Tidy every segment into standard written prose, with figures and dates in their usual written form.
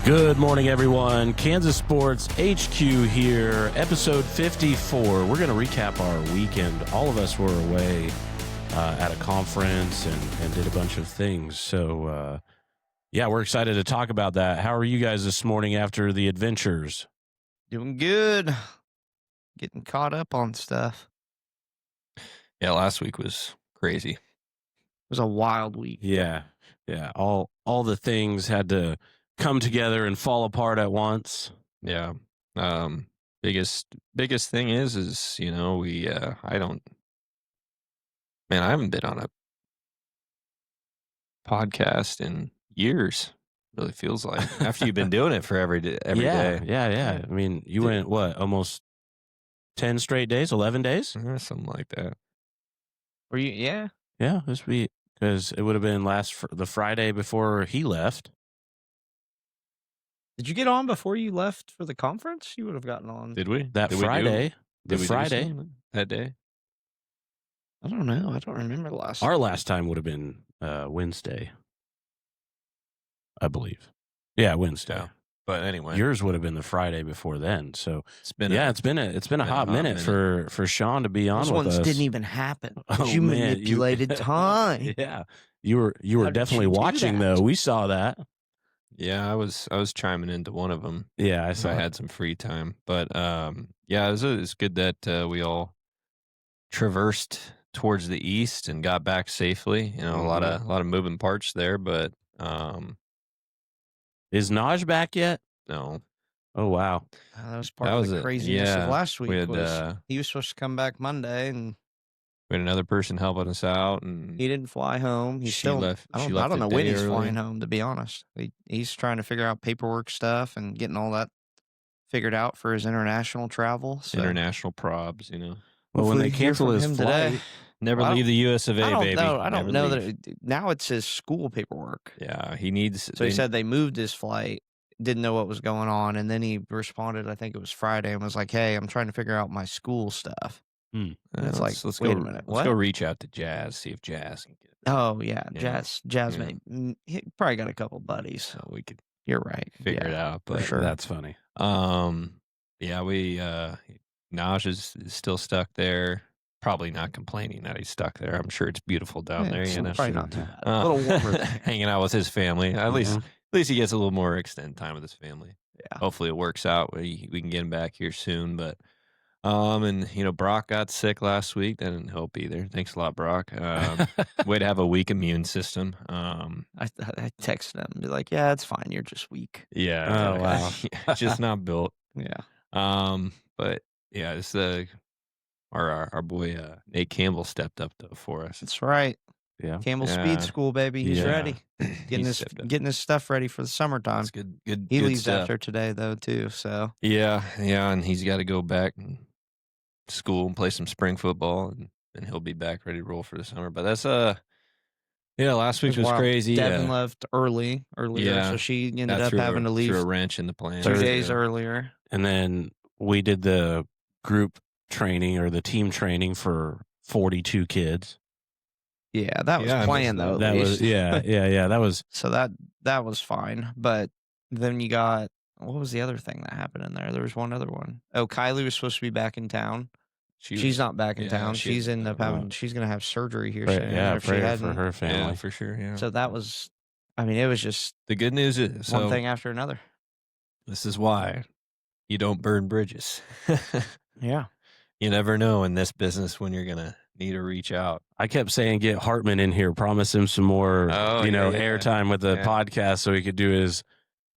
Good morning, everyone. Kansas Sports HQ here, episode 54. We're going to recap our weekend. All of us were away at a conference and did a bunch of things. So, yeah, we're excited to talk about that. How are you guys this morning after the adventures? Doing good. Getting caught up on stuff. Yeah, last week was crazy. It was a wild week. Yeah. All the things had to come together and fall apart at once. Yeah. Biggest thing is we I haven't been on a podcast in years. Really feels like after you've been doing it for every day. Yeah. I mean, you went almost 10 straight days, 11 days? Something like that. Were you? Yeah. Yeah, this week, because it would have been the Friday before he left. Did you get on before you left for the conference? You would have gotten on. Did we? That Did Friday. we do Friday. something that day? I don't know. I don't remember the last. Our last time would have been Wednesday, I believe. Yeah, Wednesday. Yeah. But anyway, Yours would have been the Friday before then. So it's been it's been a hot minute for Sean to be on Those with ones us. didn't even happen. Oh, You man, manipulated time. Yeah, you were How did definitely you do watching that? though. We saw that. Yeah, I was chiming into one of them. Yeah, I So saw. I had some free time, but it's good that we all traversed towards the east and got back safely. A lot of moving parts there, but Is Naj back yet? no, Oh wow. That was part That of was the it. craziness Yeah, of last week. we had, He was supposed to come back Monday, and we had another person helping us out, and he didn't fly home. He's She still. left- I she don't. left I don't a know when day he's early. flying home. To be honest, he's trying to figure out paperwork stuff and getting all that figured out for his international travel. So international probs. Well, when hopefully they we hear cancel from his him flight, today. Never Well, I leave the U.S. of A, I don't baby. know. I Never don't know leave. that now it's his school paperwork. Yeah, he needs. So he said they moved his flight, didn't know what was going on, and then he responded. I think it was Friday, and was like, "Hey, I'm trying to figure out my school stuff." And it's like, let's wait go, a minute, Let's what? go reach out to Jazz, see if Jazz can get it. Oh yeah, Yeah. Jazz Yeah. he probably got a couple buddies. So we could You're right. figure it out. But sure. that's funny. yeah, we Naj is still stuck there. Probably not complaining that he's stuck there. I'm sure it's beautiful down there. It's You know, probably not too bad. A little warmer. there. hanging out with his family. At least he gets a little more extended time with his family. Yeah. Hopefully it works out. We can get him back here soon. But and Brock got sick last week. That didn't help either. Thanks a lot, Brock. Way to have a weak immune system. I texted him and be like, "Yeah, it's fine. You're just weak." Yeah. Oh, wow. Just not built. Yeah. But yeah, it's our boy Nate Campbell stepped up though for us. That's right. Yeah. Campbell Yeah. Speed School, baby. He's Yeah. ready. He stepped up. Getting his stuff ready for the summertime. That's good. Good. He good leaves stuff. after today though too. So Yeah, and he's got to go back and school and play some spring football, and he'll be back ready to roll for the summer. But that's last week was wild. crazy. Devin left earlier, Yeah. so she ended That up threw having to leave threw a wrench in the plan. 2 days Yeah. earlier. And then we did the group training or the team training for 42 kids. Yeah, that was Yeah, I planned missed though. That at was least. That was So that was fine. But then you got, what was the other thing that happened in there? There was one other one. Oh, Kylie was supposed to be back in town. She's not back in town. She's isn't. she's gonna have surgery here pray, soon. yeah, if she prayer for hadn't. her family. Yeah, for sure. Yeah. So that was, it was just The good news is one thing after another. this is why you don't burn bridges. Yeah. You never know in this business when you're gonna need to reach out. I kept saying get Hartman in here, promise him some more, Oh, airtime with the Yeah. podcast so he could do his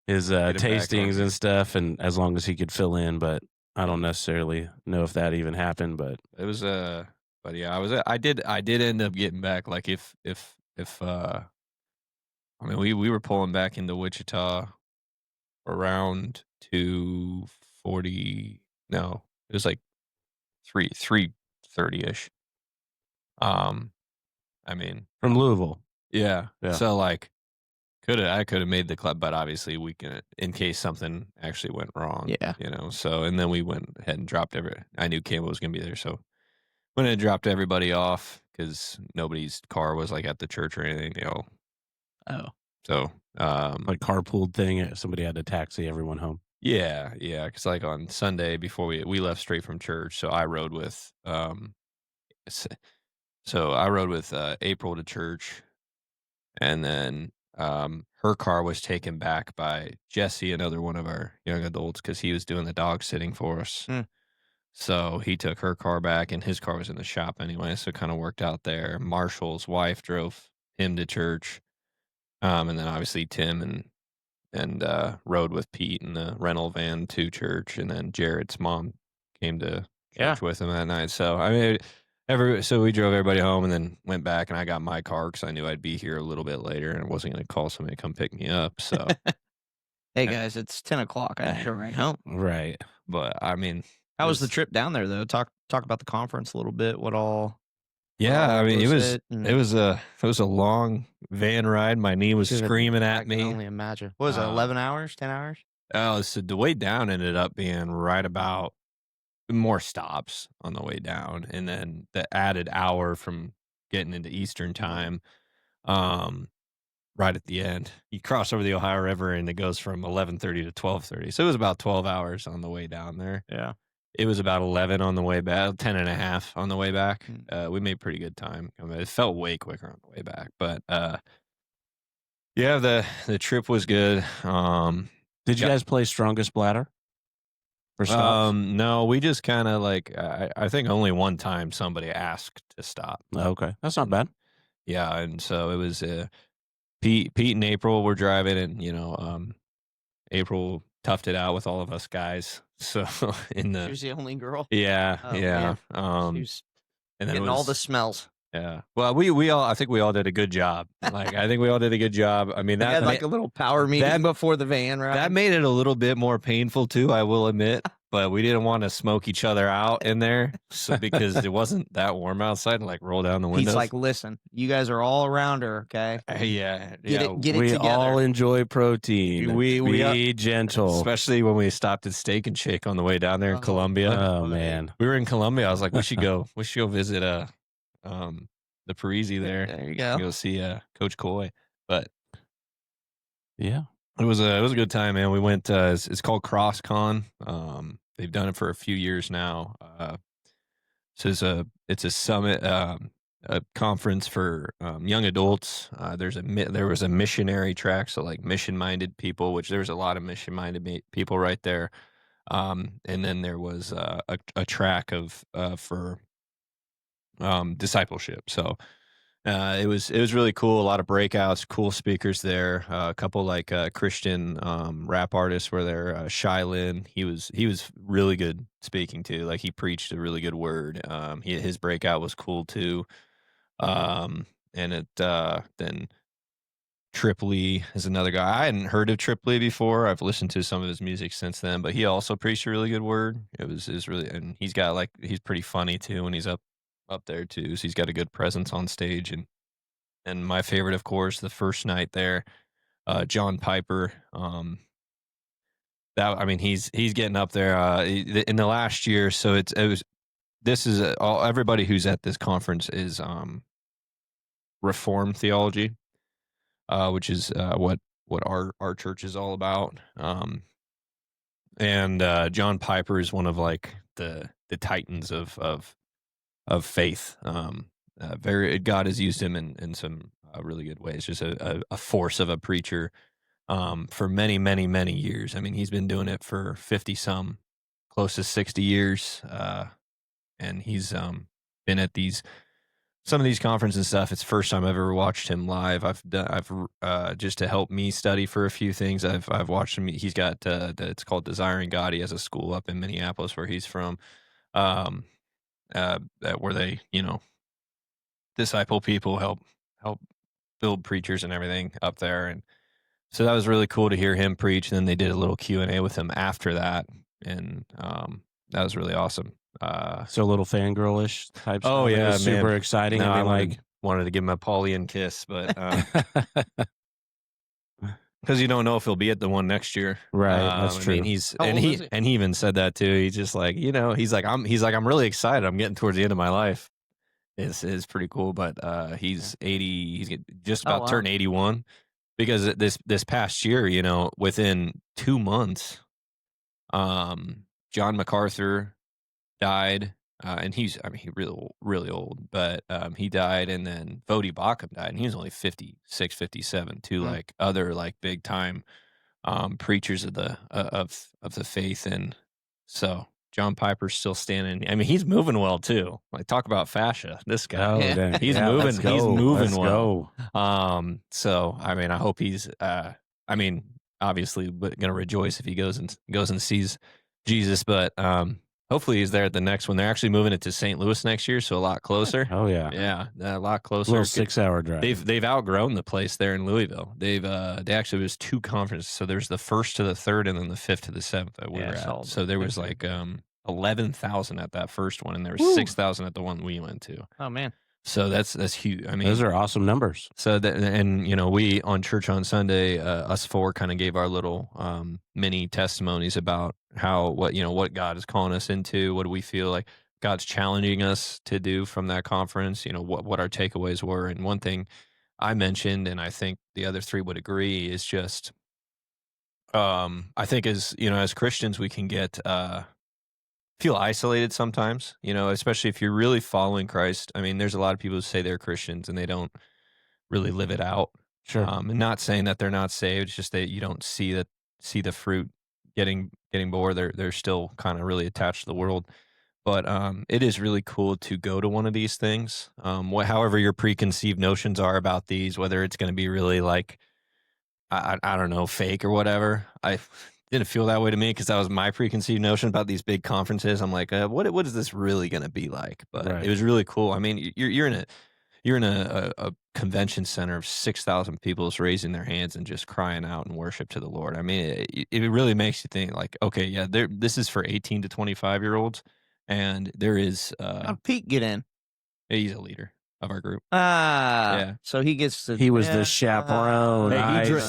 him back tastings on. and stuff, and as long as he could fill in. But I don't necessarily know if that even happened. But It was but yeah, I did end up getting back. Like if we were pulling back into Wichita around 2:40. No, it was like 3:30ish. from Louisville, Yeah. Yeah. So like I could have made the club, but obviously we can, in case something actually went wrong. Yeah. So, and then we went ahead and dropped I knew Campbell was going to be there. So went and dropped everybody off because nobody's car was like at the church or anything, Oh. So Like carpooled thing. Somebody had to taxi everyone home. yeah, because like on Sunday before we left straight from church, so I rode with s- April to church, and then her car was taken back by Jesse, another one of our young adults, because he was doing the dog sitting for us. Mm. So he took her car back, and his car was in the shop anyway, so it kind of worked out there. Marshall's wife drove him to church, and then obviously Tim and rode with Pete in the rental van to church, and then Jared's mom came to church with him that night. So I mean, so we drove everybody home, and then went back, and I got my car because I knew I'd be here a little bit later, and I wasn't going to call somebody to come pick me up. So Hey guys, it's 10 o'clock. I should ride home. Right. but I mean, How was the trip down there though? Talk about the conference a little bit. What all? yeah, I mean, it was and- it was a long van ride. My knee was Dude, screaming I at can me. only imagine. What was it? 11 hours? 10 hours? Oh, so the way down ended up being right about more stops on the way down, and then the added hour from getting into Eastern time, right at the end. You cross over the Ohio River, and it goes from 11:30 to 12:30. So it was about 12 hours on the way down there. Yeah. It was about 11 on the way back, 10 and a half on the way back. Mm. We made pretty good time. I mean, it felt way quicker on the way back, but yeah, the trip was good. Did you guys play Strongest Bladder? For stops? No, we just kind of like I think only one time somebody asked to stop. Okay, that's not bad. Yeah, and so it was Pete and April were driving, and April toughed it out with all of us guys. So in She was the only girl. yeah, Oh, yeah, man. She was and then getting all the smells. yeah. Well, I think we all did a good job. Like I think we all did a good job. I mean, They had like a little power meeting before the van ride. that made it a little bit more painful too, I will admit. But we didn't want to smoke each other out in there, so because it wasn't that warm outside, and like roll down the windows. He's like, listen, you guys are all around her, okay? Yeah, Get it We together. all enjoy protein. We Be gentle. especially when we stopped at Steak and Shake on the way down there in Oh, Columbia. Oh man. We were in Columbia. I was like, we should go visit the Parisi there. There you go. Go see Coach Coy. But Yeah. it was a good time, man. We went. It's called CrossCon. They've done it for a few years now. So it's a summit, a conference for young adults. There was a missionary track, so like mission minded people, which there's a lot of mission minded people right there. And then there was a track of for discipleship. So it was really cool. A lot of breakouts, cool speakers there. A couple like Christian rap artists were there. Sheldon, he was really good speaking too. Like he preached a really good word. His breakout was cool too. And it then Tripoli is another guy. I hadn't heard of Tripoli before. I've listened to some of his music since then, but he also preached a really good word. It was really, and he's pretty funny too when he's up there too. So he's got a good presence on stage, and my favorite, of course, the first night there, John Piper. He's getting up there in the last year. So everybody who's at this conference is Reformed theology, which is what our church is all about. And John Piper is one of like the titans of faith. God has used him in some really good ways. Just a force of a preacher for many, many, many years. I mean, he's been doing it for 50 some, close to 60 years. And he's been at some of these conferences and stuff. It's the first time I've ever watched him live. I've just to help me study for a few things. I've watched him. He's got it's called Desiring God. He has a school up in Minneapolis where he's from. Where they, disciple people, help build preachers and everything up there, and so that was really cool to hear him preach. And then they did a little Q&A with him after that, and that was really awesome. So a little fangirlish type stuff. Oh yeah, super exciting. No, I mean, wanted to give him a Paulian kiss, but because you don't know if he'll be at the one next year, right? That's true. I mean, he even said that too. He's just like, he's like I'm really excited. I'm getting towards the end of my life. It's pretty cool, but he's 80. He's just about turned 81. because this past year, you know, within 2 months, John MacArthur died, and he really old, but he died, and then Vodi Bakum died, and he was only 56, 57. Two Mm. like other like big time preachers of the faith, and so John Piper's still standing. I mean, he's moving well too. Like talk about fascia, this guy. Oh, Yeah. dang. He's Yeah, moving. let's go. He's moving Let's well. go. So I mean, I hope he's. I mean, obviously, but gonna rejoice if he goes and sees Jesus. But hopefully, he's there at the next one. They're actually moving it to St. Louis next year, so a lot closer. Oh yeah, Yeah, a lot closer. little 6-hour drive. They've outgrown the place there in Louisville. They actually was 2 conferences. So there's the 1st to the 3rd, and then the 5th to the 7th that we Yeah, were solid. at. So there was Okay. like 11,000 at that first one, and there was Woo. 6,000 at the one we went to. Oh man. So that's huge. I mean, Those are awesome numbers. so that, and you know, we on Church on Sunday, us 4 kind of gave our little mini testimonies about what God is calling us into. What do we feel like God's challenging us to do from that conference? You know, what our takeaways were. And one thing I mentioned, and I think the other 3 would agree, is just I think as Christians we can get feel isolated sometimes, you know, especially if you're really following Christ. I mean, there's a lot of people who say they're Christians and they don't really live it out. Sure. And not saying that they're not saved, it's just that you don't see the fruit getting more. They're still kind of really attached to the world. But it is really cool to go to one of these things. However your preconceived notions are about these, whether it's going to be really like I don't know, fake or whatever. I didn't feel that way to me because that was my preconceived notion about these big conferences. I'm like, what is this really going to be like? But Right. it was really cool. I mean, you're in a convention center of 6,000 people just raising their hands and just crying out in worship to the Lord. I mean, it really makes you think like, okay, yeah, this is for 18 to 25-year-olds, and there is How'd Pete get in? he's a leader of our group. Ah, Yeah. so he gets to. He was the chaperone.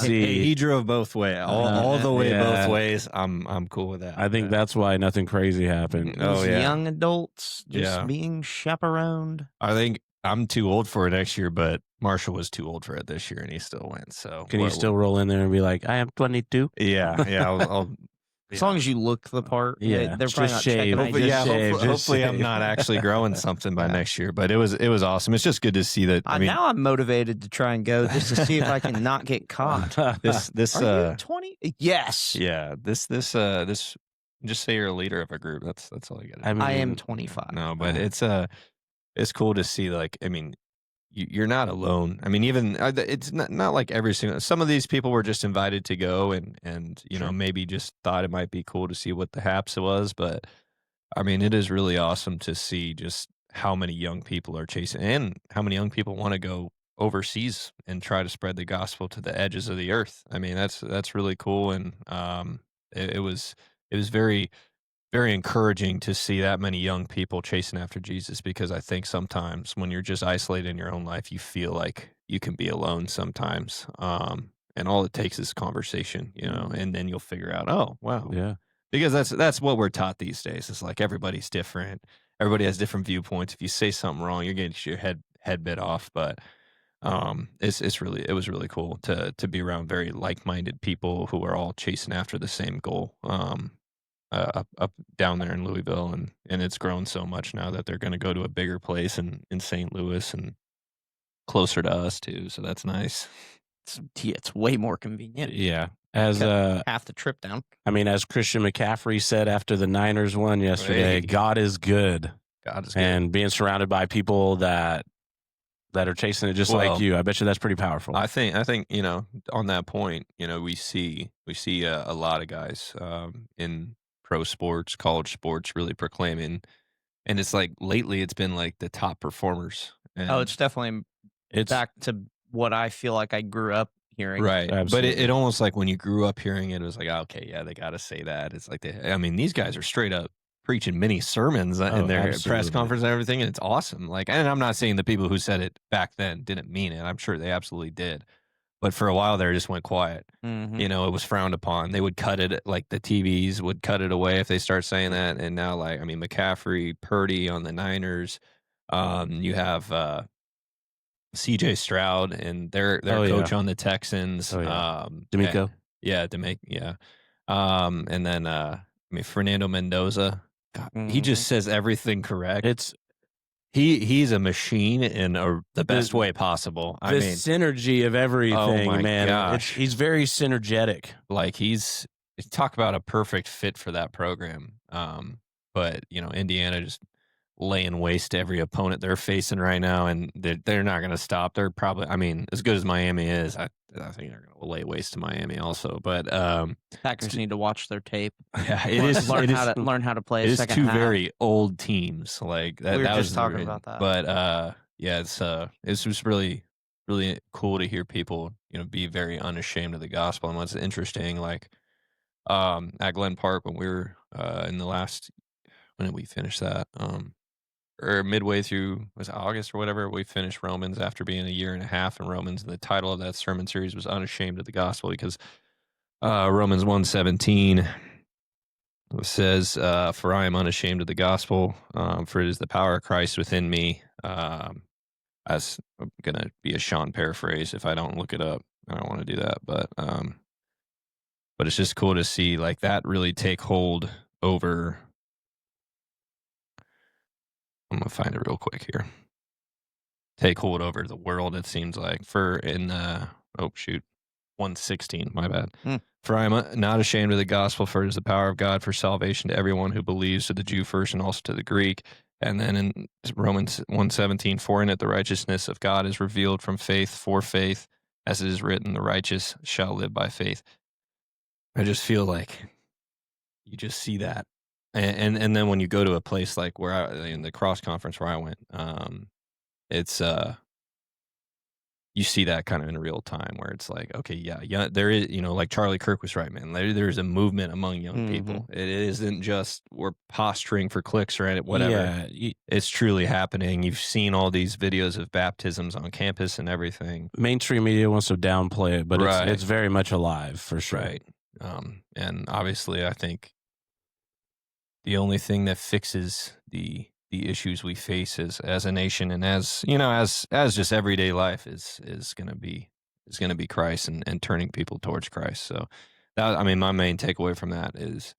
He drove both ways, all the way Yeah. both ways. I'm cool with that. I think that's why nothing crazy happened. Oh, These yeah. young adults just Yeah. being chaperoned. I think I'm too old for it next year, but Marshall was too old for it this year, and he still went. So Can you still roll in there and be like, I am 22? Yeah. I'll As long as you look the part, Yeah, they're just probably not shave. checking. Hopefully- ID. yeah, shave, just hopefully I'm shave. not actually growing something by Yeah. next year. But it was awesome. It's just good to see that. I mean, now I'm motivated to try and go just to see if I can not get caught. this Are you 20? Yes. yeah, this just say you're a leader of a group. That's all you got. I mean, I am 25. No, but it's cool to see. Like, I mean, you're not alone. I mean, even it's not like every single. Some of these people were just invited to go, and you know, maybe just thought it might be cool to see what the haps was. But I mean, it is really awesome to see just how many young people are chasing, and how many young people want to go overseas and try to spread the gospel to the edges of the earth. I mean, that's really cool, and it was very, very encouraging to see that many young people chasing after Jesus, because I think sometimes when you're just isolated in your own life, you feel like you can be alone sometimes. And all it takes is conversation, you know, and then you'll figure out, oh, wow. Yeah. Because that's what we're taught these days. It's like everybody's different. Everybody has different viewpoints. If you say something wrong, you're getting your head bit off. But it was really cool to be around very like-minded people who are all chasing after the same goal. Up down there in Louisville, and it's grown so much now that they're going to go to a bigger place in St. Louis and closer to us too. So that's nice. It's way more convenient. Yeah. As half the trip down. I mean, as Christian McCaffrey said after the Niners won yesterday, Hey. God is good. God is good. And being surrounded by people that are chasing it just like Well, you, I bet you that's pretty powerful. I think you know, on that point, you know, we see a lot of guys in pro sports, college sports, really proclaiming, and it's like lately it's been like the top performers. And Oh, it's definitely back to what I feel like I grew up hearing. right. But Absolutely. it almost like when you grew up hearing it, it was like, oh, okay, yeah, they got to say that. It's like I mean, these guys are straight up preaching mini sermons in their press absolutely. conference and everything, and it's awesome. Like, and I'm not saying the people who said it back then didn't mean it. I'm sure they absolutely did. But for a while there, it just went quiet. Mhm. You know, it was frowned upon. They would cut it, like the TVs would cut it away if they start saying that. And now, like, I mean, McCaffrey, Purdy on the Niners. You have C.J. Stroud and their coach on the Texans. D'Amico. Yeah. And then Fernando Mendoza. God, he just says everything correct. He's a machine in the best way possible. The synergy of everything, oh my man. Gosh. He's very synergetic. Like talk about a perfect fit for that program. But Indiana just laying waste to every opponent they're facing right now, and they're not going to stop. They're probably, as good as Miami is, I think they're going to lay waste to Miami also. But Packers need to watch their tape. Yeah, it is. Learn how to play. It a is second two half. very old teams. Like that. We were that just was talking about that. But yeah, it's just really, really cool to hear people be very unashamed of the gospel. And what's interesting, like at Glen Park when we were in the last, when did we finish that? Or midway through, was it August or whatever, we finished Romans after being a year and a half in Romans, and the title of that sermon series was Unashamed of the Gospel, because Romans 1:17 says, for I am unashamed of the gospel, for it is the power of Christ within me. That's going to be a Sean paraphrase if I don't look it up. I don't want to do that, but it's just cool to see like that really take hold over. I'm going to find it real quick here. Take hold over the world, it seems like. 1:16, my bad. For I am not ashamed of the gospel, for it is the power of God for salvation to everyone who believes, to the Jew first and also to the Greek. And then in Romans 1:17, for in it the righteousness of God is revealed from faith for faith, as it is written, the righteous shall live by faith. I just feel like you just see that. And then when you go to a place like in the cross conference where I went, it's you see that kind of in real time where it's like, okay, yeah, there is, like Charlie Kirk was right, man. There's a movement among young people. It isn't just we're posturing for clicks or whatever. Yeah, it's truly happening. You've seen all these videos of baptisms on campus and everything. Mainstream media wants to downplay it, but it's very much alive for sure. Right. And obviously, I think the only thing that fixes the issues we face as a nation and as just everyday life is going to be Christ and turning people towards Christ. So that, my main takeaway from that is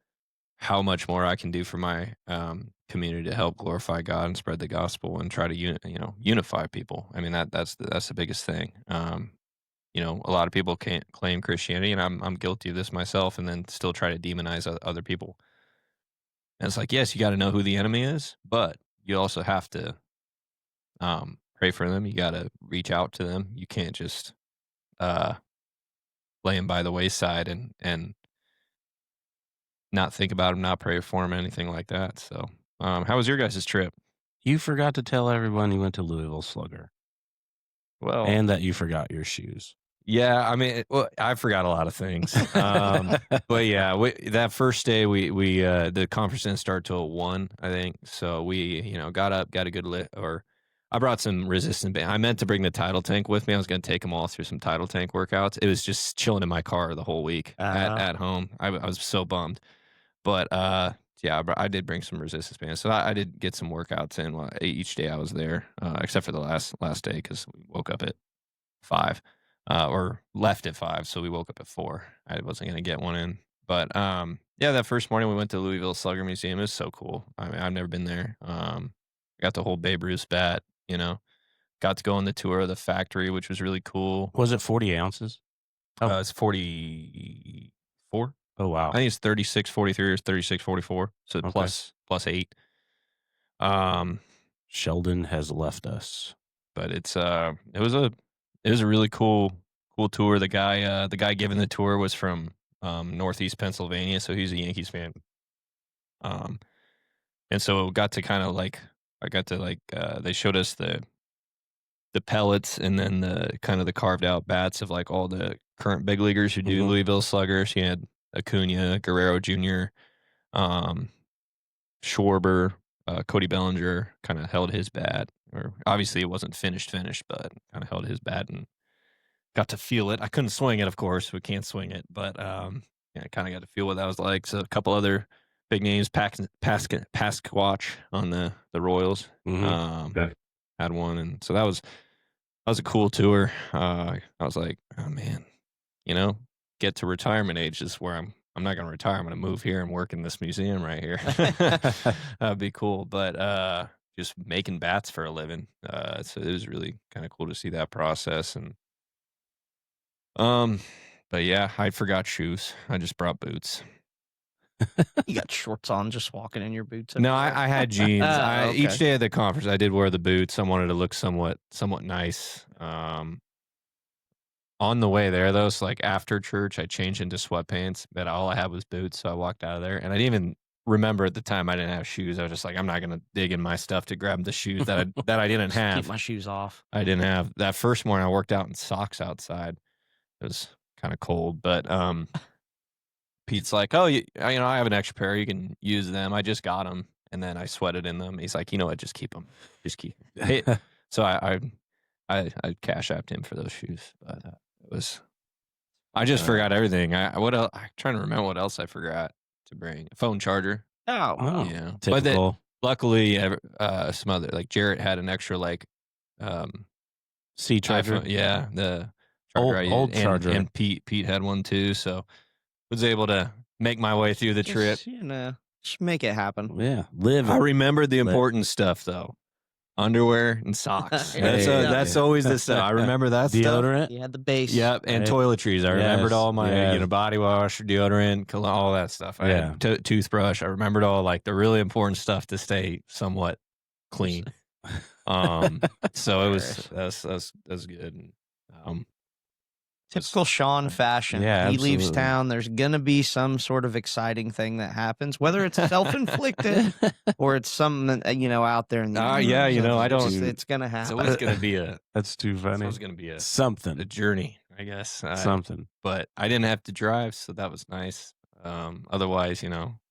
how much more I can do for my community to help glorify God and spread the gospel and try to unify people. That's the biggest thing. A lot of people can't claim Christianity, and I'm guilty of this myself, and then still try to demonize other people. And it's like, yes, you got to know who the enemy is, but you also have to pray for them. You got to reach out to them. You can't just lay them by the wayside and not think about them, not pray for them, anything like that. So how was your guys' trip? You forgot to tell everyone you went to Louisville Slugger. Well, and that you forgot your shoes. Yeah, I forgot a lot of things. But yeah, that first day we the conference didn't start till 1, I think. So we got up, got a good I brought some resistance band. I meant to bring the tidal tank with me. I was going to take them all through some tidal tank workouts. It was just chilling in my car the whole week at home. I was so bummed. But yeah, I did bring some resistance bands. So I did get some workouts in each day I was there, except for the last day because we woke up at 5. Or left at 5, so we woke up at 4. I wasn't going to get one in. But, yeah, that first morning we went to Louisville Slugger Museum. It was so cool. I've never been there. I got the whole Babe Ruth bat, Got to go on the tour of the factory, which was really cool. Was it 40 ounces? It's 44. Oh, wow. I think it's 36.43 or 36.44, so okay. plus 8. Sheldon has left us. But it was a really cool tour. The guy giving the tour was from Northeast Pennsylvania, so he's a Yankees fan. And so got to kind of they showed us the pellets and then the kind of the carved out bats of like all the current big leaguers who do Louisville Sluggers. You had Acuna, Guerrero Jr., Schwarber, Cody Bellinger kind of held his bat. Or obviously it wasn't finished, but kind of held his bat and got to feel it. I couldn't swing it, of course. We can't swing it, but I kind of got to feel what that was like. So a couple other big names, Pasquatch on the Royals, had one, and so that was was a cool tour. I was like, oh man, you know, get to retirement age is where I'm not gonna retire. I'm gonna move here and work in this museum right here. That'd be cool. But just making bats for a living. So it was really kind of cool to see that process. And um, but yeah, I forgot shoes. I just brought boots. You got shorts on, just walking in your boots. No, everywhere. I had jeans. Oh, Each okay. day of the conference, I did wear the boots. I wanted to look somewhat nice. On the way there, though, so like after church, I changed into sweatpants, but all I had was boots. So I walked out of there, and I didn't even remember at the time I didn't have shoes. I was just like, I'm not gonna dig in my stuff to grab the shoes that I didn't Just keep have. my shoes off. I didn't have that first morning. I worked out in socks outside. It was kind of cold, but Pete's like, oh, I have an extra pair. You can use them. I just got them, and then I sweated in them. He's like, you know what? Just keep them. Just keep. Hey, so I cash apped him for those shoes, but it was. I just forgot everything. What else? I'm trying to remember what else I forgot to bring. A phone charger. Oh, wow. Yeah, Typical. but luckily, some other like Jarrett had an extra C charger. iPhone. Yeah, the charger Old charger. and Pete had one too. So was able to make my way through the trip. Just make it happen. Yeah, live. I remembered the important stuff though. Underwear and socks. That's always the stuff. I remember that deodorant. You had the base. Yep, and toiletries. I remembered all my body wash, deodorant, cologne, all that stuff. I had toothbrush. I remembered all like the really important stuff to stay somewhat clean. So it was that's good. Typical Sean fashion. Yeah, he leaves absolutely. town. There's gonna be some sort of exciting thing that happens, whether it's self-inflicted or it's something out there in the universe. I don't. It's gonna happen. So it's gonna be a. That's too funny. It's gonna be a Something. journey, I guess. Something. But I didn't have to drive, so that was nice. Otherwise,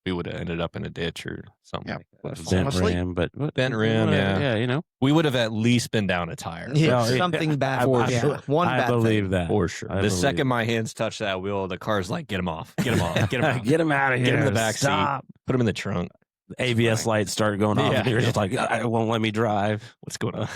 we would have ended up in a ditch or something like that. Bent rim, but bent rim, yeah, we would have at least been down a tire. Yeah, something bad. One I bad believe thing. that For sure. The second my hands touch that wheel, the car's like, get him off, get him off, get him out, get him out of here, get him in the back Stop. seat, put him in the trunk. The ABS lights started going off, and you're just like, it won't let me drive. What's going on?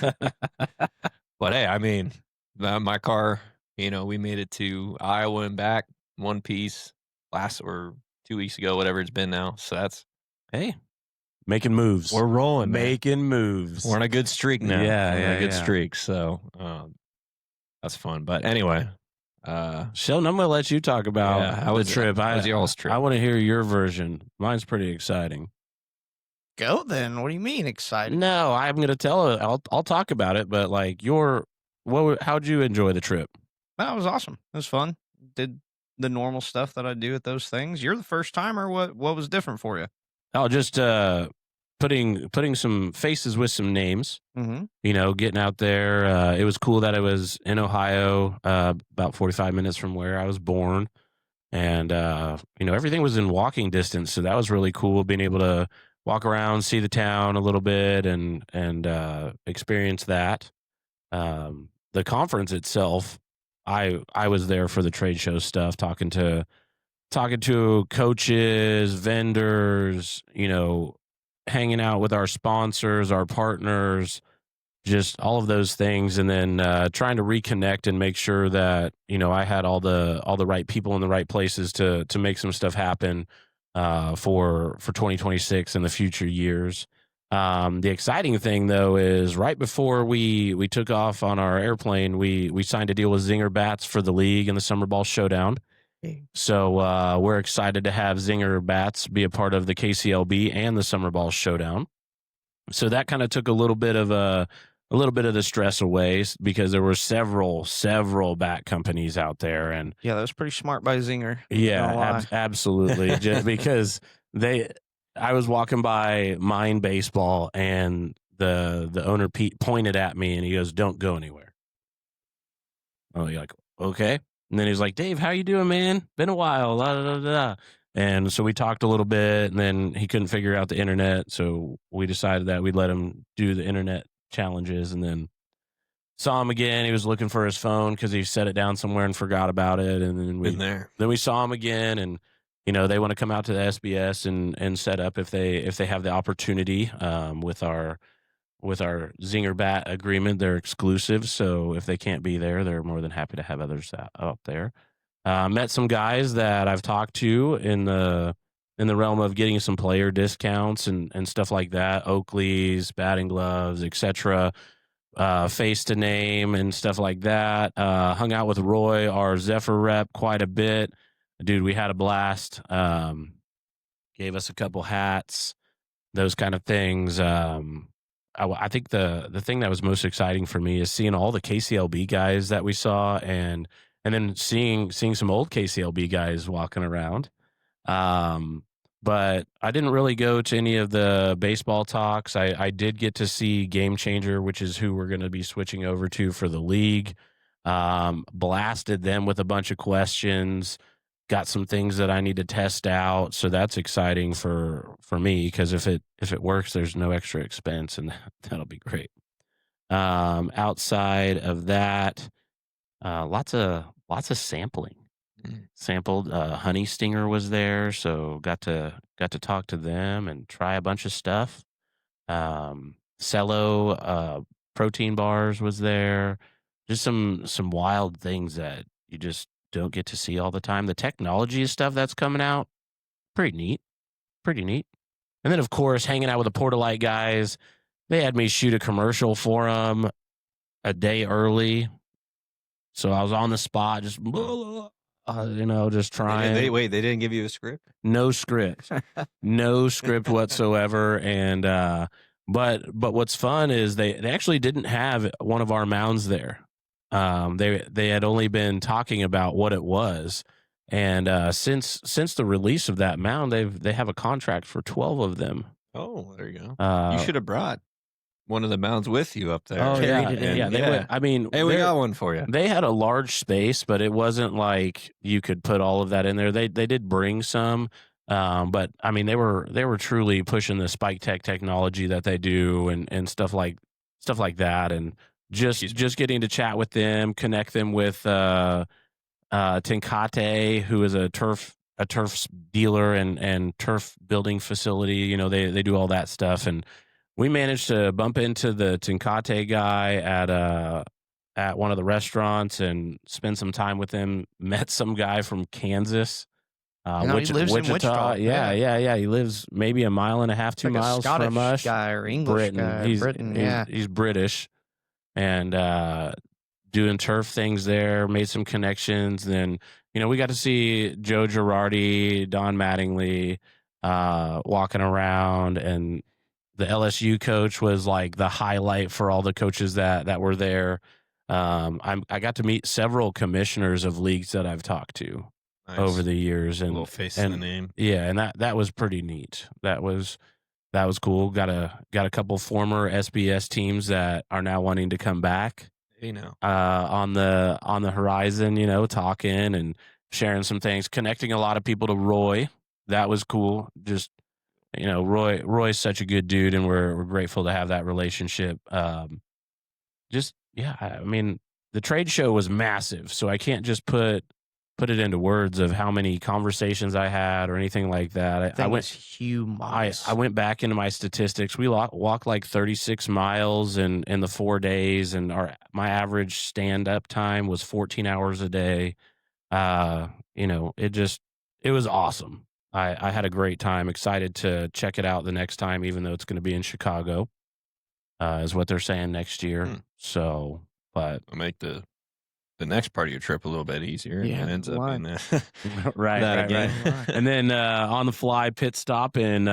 But hey, I mean, my car, we made it to Iowa and back one piece last or 2 weeks ago, whatever it's been now. So that's making moves. we're rolling, man. making moves. We're on a good streak now. Yeah, We're on a good yeah. streak. So that's fun. But anyway, Sheldon, I'm going to let you talk about how was the trip. How was y'all's trip? I want to hear your version. Mine's pretty exciting. Go then. What do you mean excited? No, I'm going to tell it. I'll talk about it, but like how'd you enjoy the trip? That was awesome. It was fun. Did the normal stuff that I do at those things. You're the first timer. What was different for you? Oh, just putting some faces with some names. Mm-hmm. Getting out there. It was cool that it was in Ohio, about 45 minutes from where I was born, and everything was in walking distance. So that was really cool, being able to walk around, see the town a little bit, and experience that. The conference itself, I was there for the trade show stuff, talking to coaches, vendors, hanging out with our sponsors, our partners, just all of those things, and then trying to reconnect and make sure that I had all the right people in the right places to make some stuff happen for 2026 and the future years. The exciting thing though is right before we took off on our airplane, we signed a deal with Zinger Bats for the league and the Summer Ball Showdown. So we're excited to have Zinger Bats be a part of the KCLB and the Summer Ball Showdown. So that kind of took a little bit of the stress away, because there were several bat companies out there, and yeah, that was pretty smart by Zinger. Yeah, absolutely. Just because I was walking by Mind Baseball, and the owner Pete pointed at me and he goes, "Don't go anywhere." Oh, you're like, okay. And then he was like, "Dave, how you doing, man? Been a while." Da, da, da, da. And so we talked a little bit, and then he couldn't figure out the internet. So we decided that we'd let him do the internet challenges, and then saw him again. He was looking for his phone because he set it down somewhere and forgot about it. And then we saw him again, and they want to come out to the SBS and set up if they have the opportunity with our with our Zinger Bat agreement, they're exclusive. So if they can't be there, they're more than happy to have others out there. Met some guys that I've talked to in the realm of getting some player discounts and stuff like that. Oakley's, batting gloves, etc. Face to name and stuff like that. Hung out with Roy, our Zephyr rep, quite a bit. Dude, we had a blast. Gave us a couple hats, those kind of things. I think the thing that was most exciting for me is seeing all the KCLB guys that we saw, and then seeing some old KCLB guys walking around. But I didn't really go to any of the baseball talks. I did get to see Game Changer, which is who we're going to be switching over to for the league. Blasted them with a bunch of questions. Got some things that I need to test out, so that's exciting for me, because if it works, there's no extra expense, and that'll be great. Outside of that, lots of sampling. Sampled. Honey Stinger was there, so got to talk to them and try a bunch of stuff. Cello protein bars was there. Just some wild things that you just don't get to see all the time. The technology stuff that's coming out, pretty neat. And then, of course, hanging out with the Portalite guys. They had me shoot a commercial for them a day early, so I was on the spot, just just trying. They didn't give you a script? No script. No script whatsoever. And but what's fun is they actually didn't have one of our mounds there. They had only been talking about what it was, and since the release of that mound, they have a contract for 12 of them. Oh, there you go. You should have brought one of the mounds with you up there. Oh yeah. Hey, we got one for you. They had a large space, but it wasn't like you could put all of that in there. They did bring some, but I mean they were truly pushing the Spike Tech technology that they do and stuff like that, and just getting to chat with them, connect them with Tenkate, who is a turf dealer and turf building facility. They do all that stuff, and we managed to bump into the Tenkate guy at one of the restaurants and spend some time with him. Met some guy from Kansas, he lives in Wichita. Yeah. He lives maybe 1.5 miles, 2 miles from us. Guy or English guy. He's British, and doing turf things there. Made some connections. Then we got to see Joe Girardi, Don Mattingly, walking around, and the LSU coach was like the highlight for all the coaches that were there. I got to meet several commissioners of leagues that I've talked to over the years, and a little face in the name. Yeah, and that was pretty neat. That was cool. Got a couple former SBS teams that are now wanting to come back. On the horizon, talking and sharing some things, connecting a lot of people to Roy. That was cool. Just Roy's such a good dude, and we're grateful to have that relationship. I mean, the trade show was massive, so I can't just put it into words of how many conversations I had or anything like that. I went humongous. I went back into my statistics. We walked like 36 miles in the 4 days, and my average stand up time was 14 hours a day. It was awesome. I had a great time. Excited to check it out the next time, even though it's going to be in Chicago, is what they're saying next year. So, but I'll make the next part of your trip a little bit easier. Yeah, and it ends up in right. And then on the fly pit stop in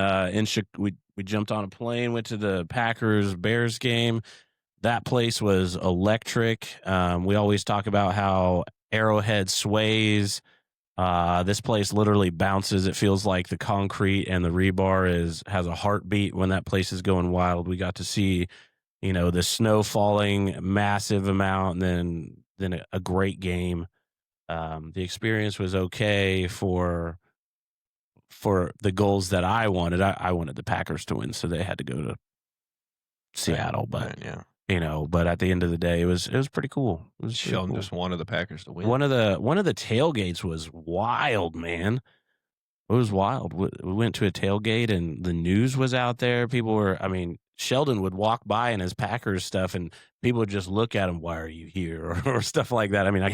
we jumped on a plane, went to the Packers Bears game. That place was electric. We always talk about how Arrowhead sways. This place literally bounces. It feels like the concrete and the rebar has a heartbeat when that place is going wild. We got to see, the snow falling massive amount, and then a great game. The experience was okay for the goals that I wanted. I wanted the Packers to win, so they had to go to Seattle. But but at the end of the day, it was pretty cool. Sheldon just wanted the Packers to win. One of the tailgates was wild, man. It was wild. We went to a tailgate, and the news was out there. People were, Sheldon would walk by in his Packers stuff, and people would just look at him. Why are you here, or stuff like that. I mean, I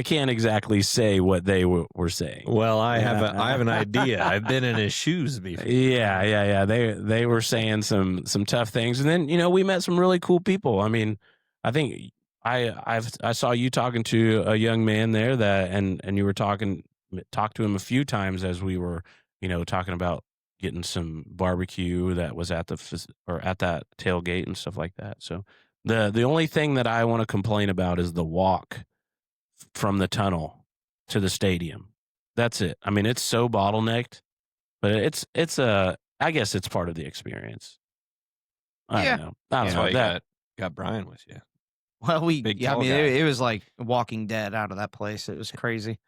can't exactly say what they were saying. Well, I have an idea. I've been in his shoes before. Yeah. They were saying some tough things, and then we met some really cool people. I mean, I think I saw you talking to a young man there and you were talked to him a few times as we were talking about getting some barbecue that was at that tailgate and stuff like that. So the only thing that I want to complain about is the walk from the tunnel to the stadium. That's it. I mean, it's so bottlenecked, but I guess it's part of the experience. I don't know. That's why you got Brian with you. Well, it was like Walking Dead out of that place. It was crazy.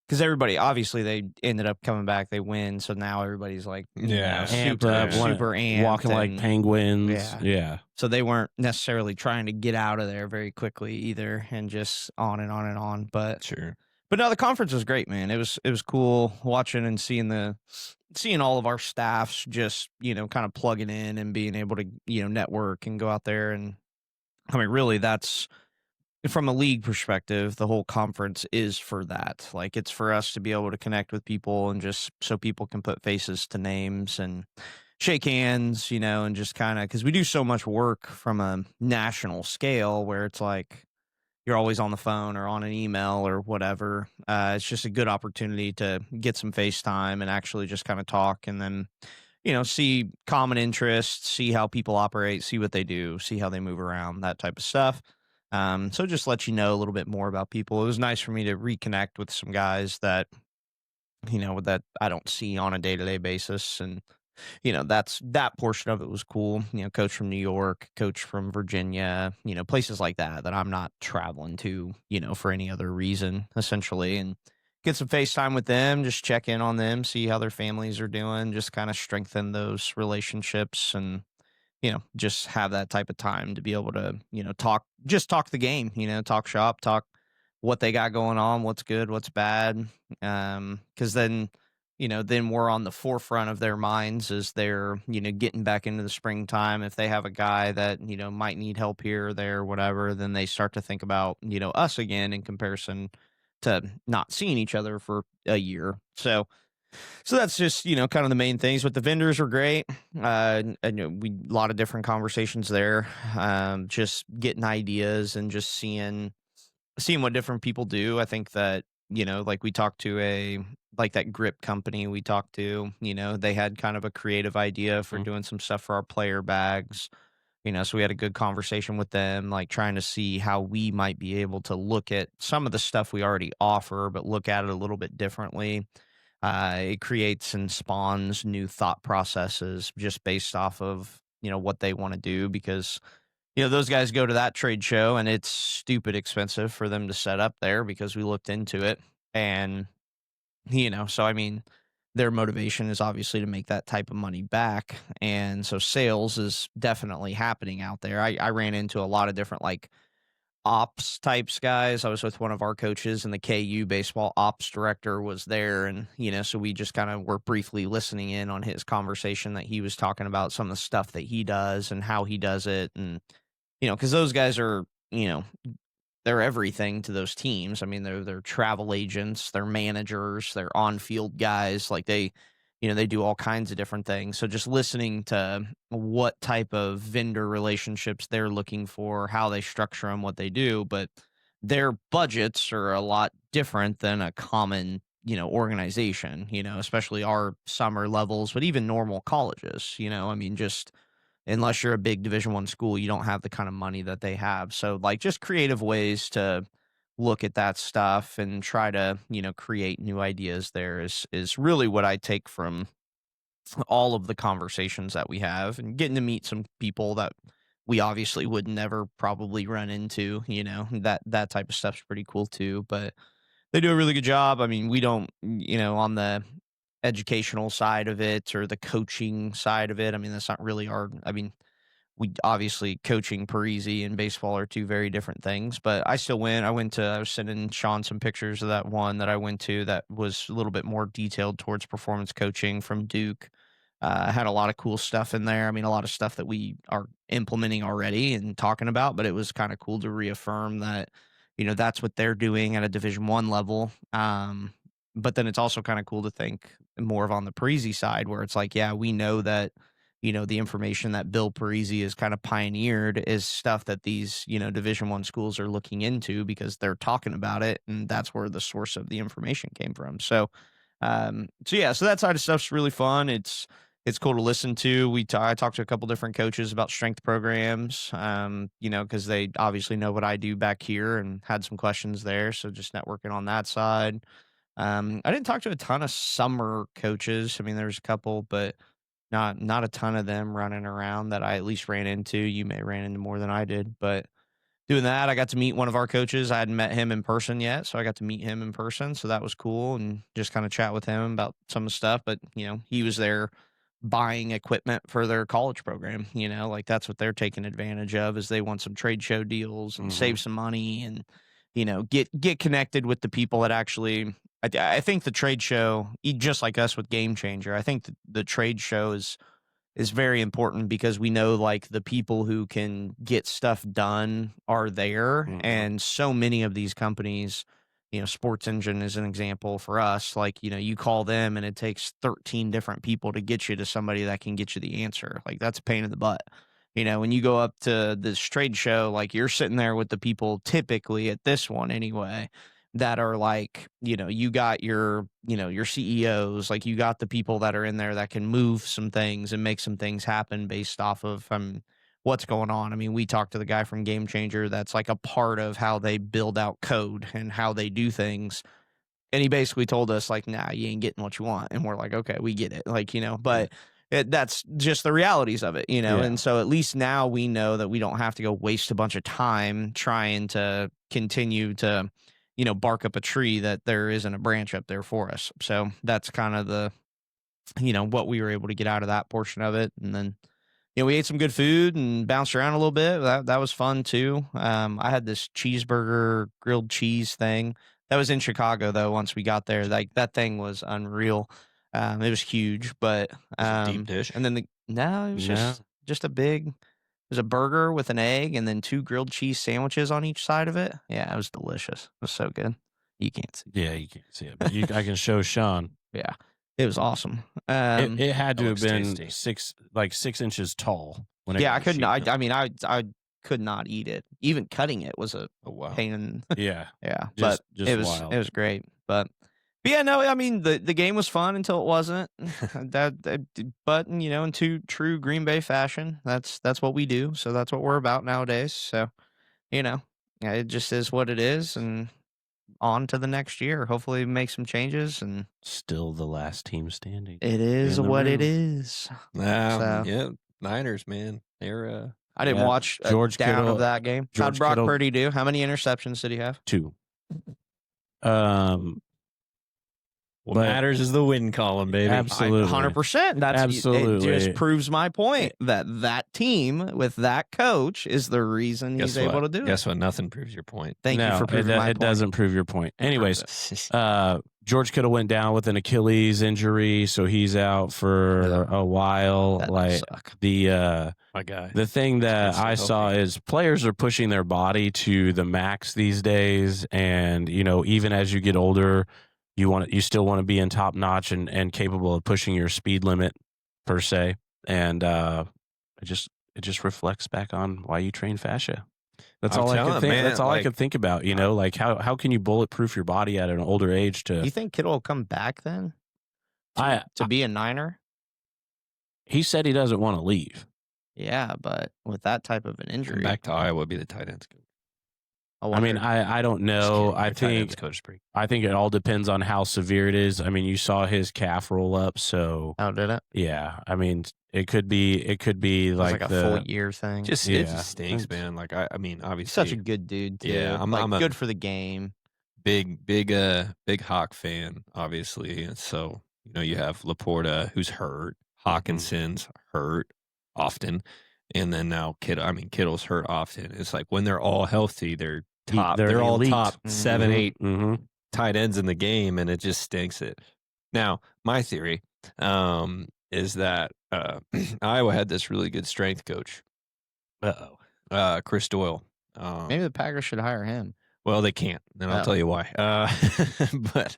Because everybody, obviously, they ended up coming back. They win, so now everybody's like, super amped, walking like penguins. Yeah. So they weren't necessarily trying to get out of there very quickly either, and just on and on and on. But sure. But no, the conference was great, man. It was cool watching and seeing all of our staffs just kind of plugging in and being able to network and go out there. And I mean, really, that's. From a league perspective, the whole conference is for that. Like, it's for us to be able to connect with people and just so people can put faces to names and shake hands, and just kind of, because we do so much work from a national scale where it's like you're always on the phone or on an email or whatever. It's just a good opportunity to get some FaceTime and actually just kind of talk, and then see common interests, see how people operate, see what they do, see how they move around, that type of stuff. So just let you know a little bit more about people. It was nice for me to reconnect with some guys that, that I don't see on a day-to-day basis. And, that portion of it was cool. Coach from New York, coach from Virginia, places like that I'm not traveling to, for any other reason, essentially. And get some FaceTime with them, just check in on them, see how their families are doing, just kind of strengthen those relationships and, just have that type of time to be able to, talk the game, talk shop, talk what they got going on, what's good, what's bad. Cause then we're on the forefront of their minds as they're, getting back into the springtime. If they have a guy that, might need help here or there, or whatever, then they start to think about, us again in comparison to not seeing each other for a year. So that's just, kind of the main things. But the vendors were great. And a lot of different conversations there. Just getting ideas and just seeing what different people do. I think that, like we talked to that grip company we talked to, they had kind of a creative idea for doing some stuff for our player bags. So we had a good conversation with them, like trying to see how we might be able to look at some of the stuff we already offer, but look at it a little bit differently. It creates and spawns new thought processes just based off of, what they want to do, because, those guys go to that trade show and it's stupid expensive for them to set up there because we looked into it. And, so I mean, their motivation is obviously to make that type of money back. And so sales is definitely happening out there. I ran into a lot of different ops types guys. I was with one of our coaches, and the KU baseball ops director was there, and so we just kind of were briefly listening in on his conversation that he was talking about some of the stuff that he does and how he does it. And because those guys are they're everything to those teams. I mean, they're travel agents, they're managers, they're on-field guys. Like they do all kinds of different things. So just listening to what type of vendor relationships they're looking for, how they structure them, what they do, but their budgets are a lot different than a common, organization, especially our summer levels, but even normal colleges, I mean, just unless you're a big Division I school, you don't have the kind of money that they have. So just creative ways to look at that stuff and try to, create new ideas there is really what I take from all of the conversations that we have, and getting to meet some people that we obviously would never probably run into, that type of stuff's pretty cool too. But they do a really good job. I mean, we don't, on the educational side of it or the coaching side of it, I mean, that's not really we obviously, coaching Parisi and baseball are two very different things, but I still went. I was sending Sean some pictures of that one that I went to that was a little bit more detailed towards performance coaching from Duke. Had a lot of cool stuff in there. I mean, a lot of stuff that we are implementing already and talking about, but it was kind of cool to reaffirm that, that's what they're doing at a Division I level. But then it's also kind of cool to think more of on the Parisi side, where it's like, yeah, we know that, the information that Bill Parisi has kind of pioneered is stuff that these, Division I schools are looking into because they're talking about it, and that's where the source of the information came from. So that side of stuff's really fun. It's cool to listen to. I talked to a couple different coaches about strength programs, because they obviously know what I do back here and had some questions there. So just networking on that side. I didn't talk to a ton of summer coaches. I mean, there's a couple, but not a ton of them running around that I at least ran into. You may have ran into more than I did, but doing that, I got to meet one of our coaches. I hadn't met him in person yet, so I got to meet him in person. So that was cool, and just kind of chat with him about some of the stuff. But he was there buying equipment for their college program. Like that's what they're taking advantage of, is they want some trade show deals and save some money and get connected with the people that actually. I think the trade show, just like us with Game Changer, I think the trade show is very important because we know like the people who can get stuff done are there. And so many of these companies, Sports Engine is an example for us. Like, you call them and it takes 13 different people to get you to somebody that can get you the answer. Like that's a pain in the butt. When you go up to this trade show, like you're sitting there with the people typically at this one anyway, that are like, you got your CEOs, like you got the people that are in there that can move some things and make some things happen based off of what's going on. I mean, we talked to the guy from Game Changer that's like a part of how they build out code and how they do things. And he basically told us like, nah, you ain't getting what you want. And we're like, okay, we get it. Like, but that's just the realities of it, And so at least now we know that we don't have to go waste a bunch of time trying to continue to, bark up a tree that there isn't a branch up there for us. So that's kind of the, what we were able to get out of that portion of it. And then, we ate some good food and bounced around a little bit. That was fun too. I had this cheeseburger grilled cheese thing that was in Chicago though. Once we got there, like that thing was unreal. It was huge, but deep dish. And then it was just a big. There's a burger with an egg and then 2 grilled cheese sandwiches on each side of it. Yeah, it was delicious. It was so good. You can't see. Yeah, you can't see it, but I can show Sean. Yeah, it was awesome. It had to have been tasty. 6 inches tall. Yeah, I couldn't. I mean, I could not eat it. Even cutting it was a pain. In, yeah, but just it was wild. It was great. But yeah, no, I mean the game was fun until it wasn't. But in true Green Bay fashion, that's what we do. So that's what we're about nowadays. So it just is what it is, and on to the next year. Hopefully, make some changes, and still the last team standing. It is what it is. Yeah, Niners, man, they're. I didn't watch George down Kittle, of that game. How'd Brock Purdy do? How many interceptions did he have? 2. What matters is the win column, baby. Absolutely. 100%. That's absolutely. It just proves my point that team with that coach is the reason he's able to do it. Guess what? Nothing proves your point. Thank you for proving my point. It doesn't prove your point. Anyways, George Kittle went down with an Achilles injury, so he's out for a while. My guy. The thing that I saw is players are pushing their body to the max these days, and even as you get older, you still want to be in top notch and capable of pushing your speed limit per se. And it just reflects back on why you train fascia. That's all I could think. That's all I could think about. Like how can you bulletproof your body at an older age? To you think Kittle will come back then? To be a Niner? He said he doesn't want to leave. Yeah, but with that type of an injury, come back to Iowa, be the tight ends coach. I mean, I don't know. I think it all depends on how severe it is. I mean, you saw his calf roll up, so did it? Yeah, I mean, it could be like a full year thing. It just stinks, man. Like I mean, obviously, such a good dude too. Yeah, I'm good for the game. Big Hawk fan, obviously. And so you have Laporta who's hurt, Hawkinson's hurt often, and then now Kittle's hurt often. It's like when they're all healthy, they're top. They're all elite. Top 7, 8 tight ends in the game, and it just stinks it. Now, my theory, is that Iowa had this really good strength coach, Chris Doyle. Maybe the Packers should hire him. Well, they can't, and I'll Oh. tell you why. But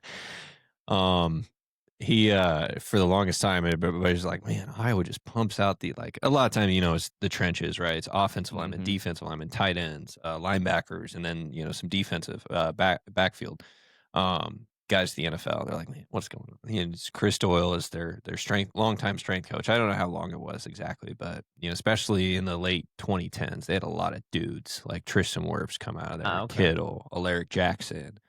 he for the longest time, everybody's like, man, Iowa just pumps out the like. A lot of time, it's the trenches, right? It's offensive linemen, Mhm. defensive linemen, tight ends, linebackers, and then some defensive backfield. Guys to the NFL, they're like, man, what's going on? It's Chris Doyle is their longtime strength coach. I don't know how long it was exactly, but especially in the late 2010s, they had a lot of dudes like Tristan Wirfs come out of there, Okay. Kittle, Alaric Jackson,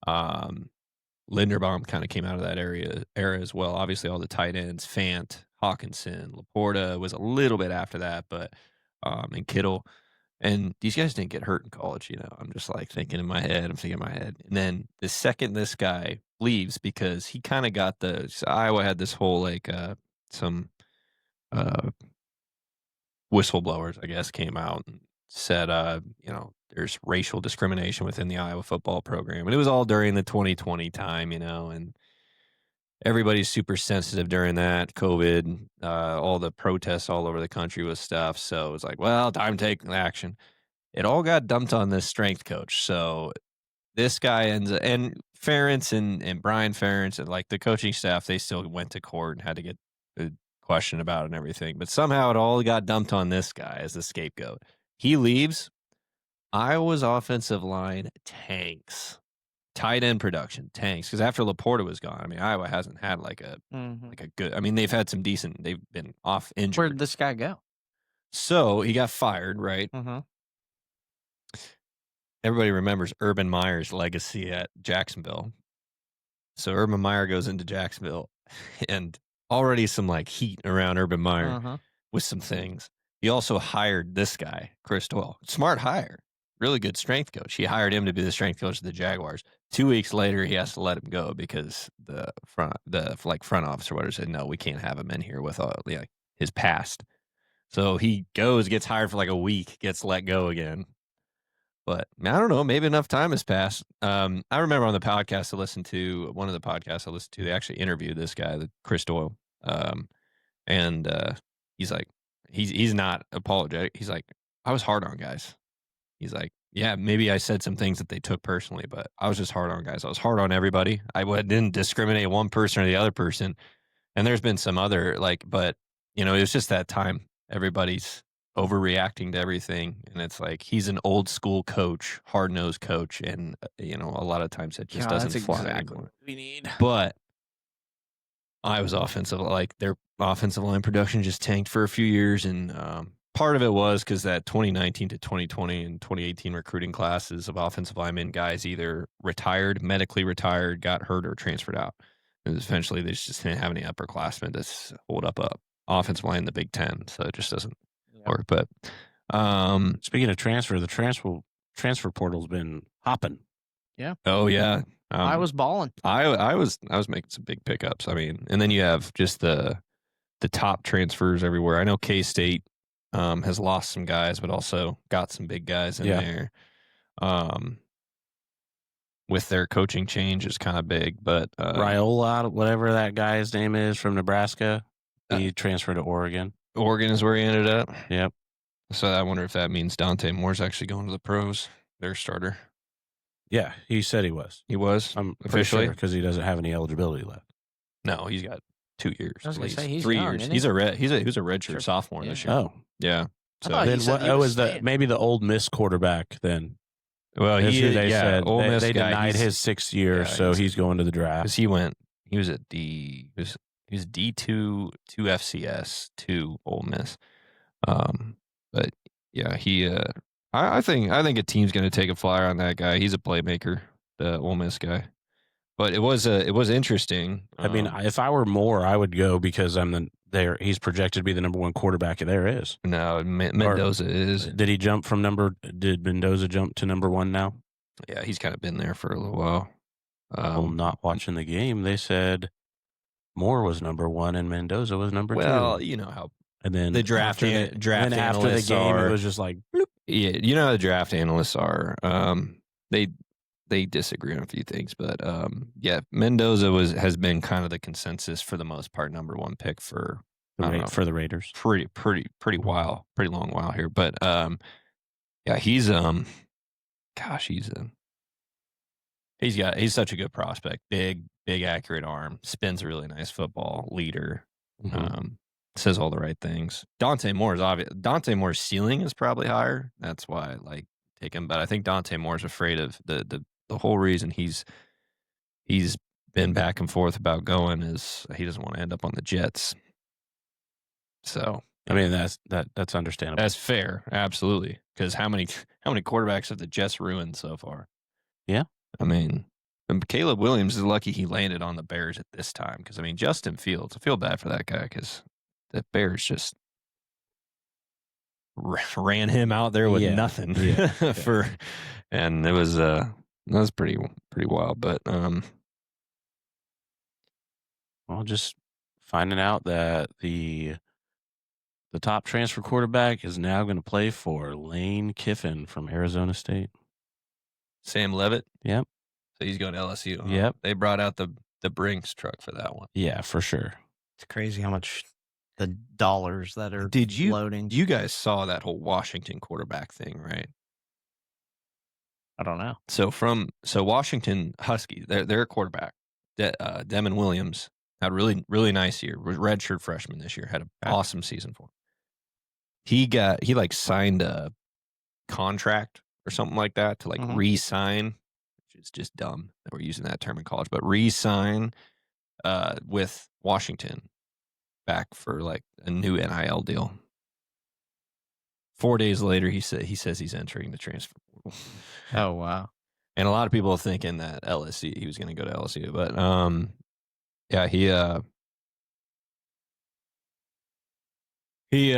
Linderbaum kind of came out of that era as well. Obviously, all the tight ends, Fant, Hawkinson, Laporta was a little bit after that, but and Kittle. And these guys didn't get hurt in college, I'm just like thinking in my head. And then the second this guy leaves, because he kind of got Iowa had this whole like some whistleblowers, I guess, came out and said, there's racial discrimination within the Iowa football program. And it was all during the 2020 time, and everybody's super sensitive during that COVID, all the protests all over the country with stuff. So it's like, well, time to take action. It all got dumped on this strength coach. So this guy and Ferentz and Brian Ferentz and like the coaching staff, they still went to court and had to get a question about it and everything. But somehow it all got dumped on this guy as the scapegoat. He leaves. Iowa's offensive line tanks. Tight end production tanks, because after Laporta was gone, I mean, Iowa hasn't had like a good. I mean, they've had some decent. They've been off injured. Where'd this guy go? So he got fired, right? Mm-hmm. Everybody remembers Urban Meyer's legacy at Jacksonville. So Urban Meyer goes into Jacksonville, and already some like heat around Urban Meyer with some things. He also hired this guy, Chris Doyle. Smart hire. Really good strength coach. He hired him to be the strength coach of the Jaguars. 2 weeks later, he has to let him go because the front office or whatever said, no, we can't have him in here with his past. So he gets hired for like a week, gets let go again. But I don't know, maybe enough time has passed. I remember on the podcast one of the podcasts I listened to, they actually interviewed this guy, Chris Doyle. And he's like, he's not apologetic. He's like, I was hard on guys. He's like, yeah, maybe I said some things that they took personally, but I was just hard on guys. I was hard on everybody. I didn't discriminate one person or the other person. And there's been some other but it was just that time. Everybody's overreacting to everything, and it's like he's an old school coach, hard-nosed coach, and a lot of times it just doesn't fly anymore. We need. But Iowa's their offensive line production just tanked for a few years, and part of it was because that 2019 to 2020 and 2018 recruiting classes of offensive linemen guys either medically retired, got hurt, or transferred out. And eventually they just didn't have any upperclassmen to hold up a offensive line in the Big Ten, so it just doesn't work. But speaking of transfer, the transfer portal's been hopping. Yeah. Oh yeah. I was balling. I was making some big pickups. I mean, and then you have just the top transfers everywhere. I know K-State has lost some guys, but also got some big guys in there. With their coaching change is kind of big, but Raiola, whatever that guy's name is from Nebraska, he transferred to Oregon. Oregon is where he ended up. Yep. So I wonder if that means Dante Moore's actually going to the pros, their starter. Yeah, he said he was. He was? I'm officially? because he doesn't have any eligibility left. No, he's got 2 years. I was at gonna least. say, he's 3 young, years. isn't He was a redshirt Sure. sophomore this year. Oh, Yeah. So thought then he said what? he Oh, was is the staying. maybe the Ole Miss quarterback? Then well, that's who they said Ole Miss they guy, denied he's- his 6th year, yeah, so he's going to the draft. Because he was at he was D2 FCS to Ole Miss. But yeah, I think a team's going to take a flyer on that guy. He's a playmaker, the Ole Miss guy. But it was interesting. I mean, if I were Moore, I would go because he's projected to be the number 1 quarterback there is. No, Mendoza is. Did he jump from did Mendoza jump to number 1 now? Yeah, he's kind of been there for a little while. Well, not watching the game, they said Moore was number 1 and Mendoza was number 2. Well, you know how And then the draft after the analysts game, are, it was just like, bloop. Yeah, you know how the draft analysts are. They disagree on a few things, but yeah, Mendoza has been kind of the consensus for the most part, number 1 pick for For the Raiders. Pretty long while here. But yeah, he's he's such a good prospect. Big accurate arm, spins a really nice football, leader. Says all the right things. Dante Moore's obvious. Dante Moore's ceiling is probably higher. That's why I like take him. But I think Dante Moore's afraid of the whole reason he's been back and forth about going is he doesn't want to end up on the Jets. So I mean that's understandable. That's fair, absolutely. Because how many quarterbacks have the Jets ruined so far? Yeah, I mean, and Caleb Williams is lucky he landed on the Bears at this time. Because I mean, Justin Fields, I feel bad for that guy because the Bears just ran him out there with nothing and it was pretty wild. But well, just finding out that the top transfer quarterback is now going to play for Lane Kiffin from Arizona State. Sam Levitt. Yep. So he's going to LSU. Yep. They brought out the Brinks truck for that one. Yeah, for sure. It's crazy how much the dollars that are floating. You guys saw that whole Washington quarterback thing, right? I don't know. So Washington Huskies, their quarterback, Demon Williams, had a really nice year. Was redshirt freshman this year. Had an awesome season for him. He like signed a contract or something like that to like re-sign, which is just dumb that we're using that term in college, but re-sign with Washington back for like a new NIL deal. 4 days later, he says he's entering the transfer portal. Oh wow! And a lot of people are thinking that he was going to go to LSU, but yeah, he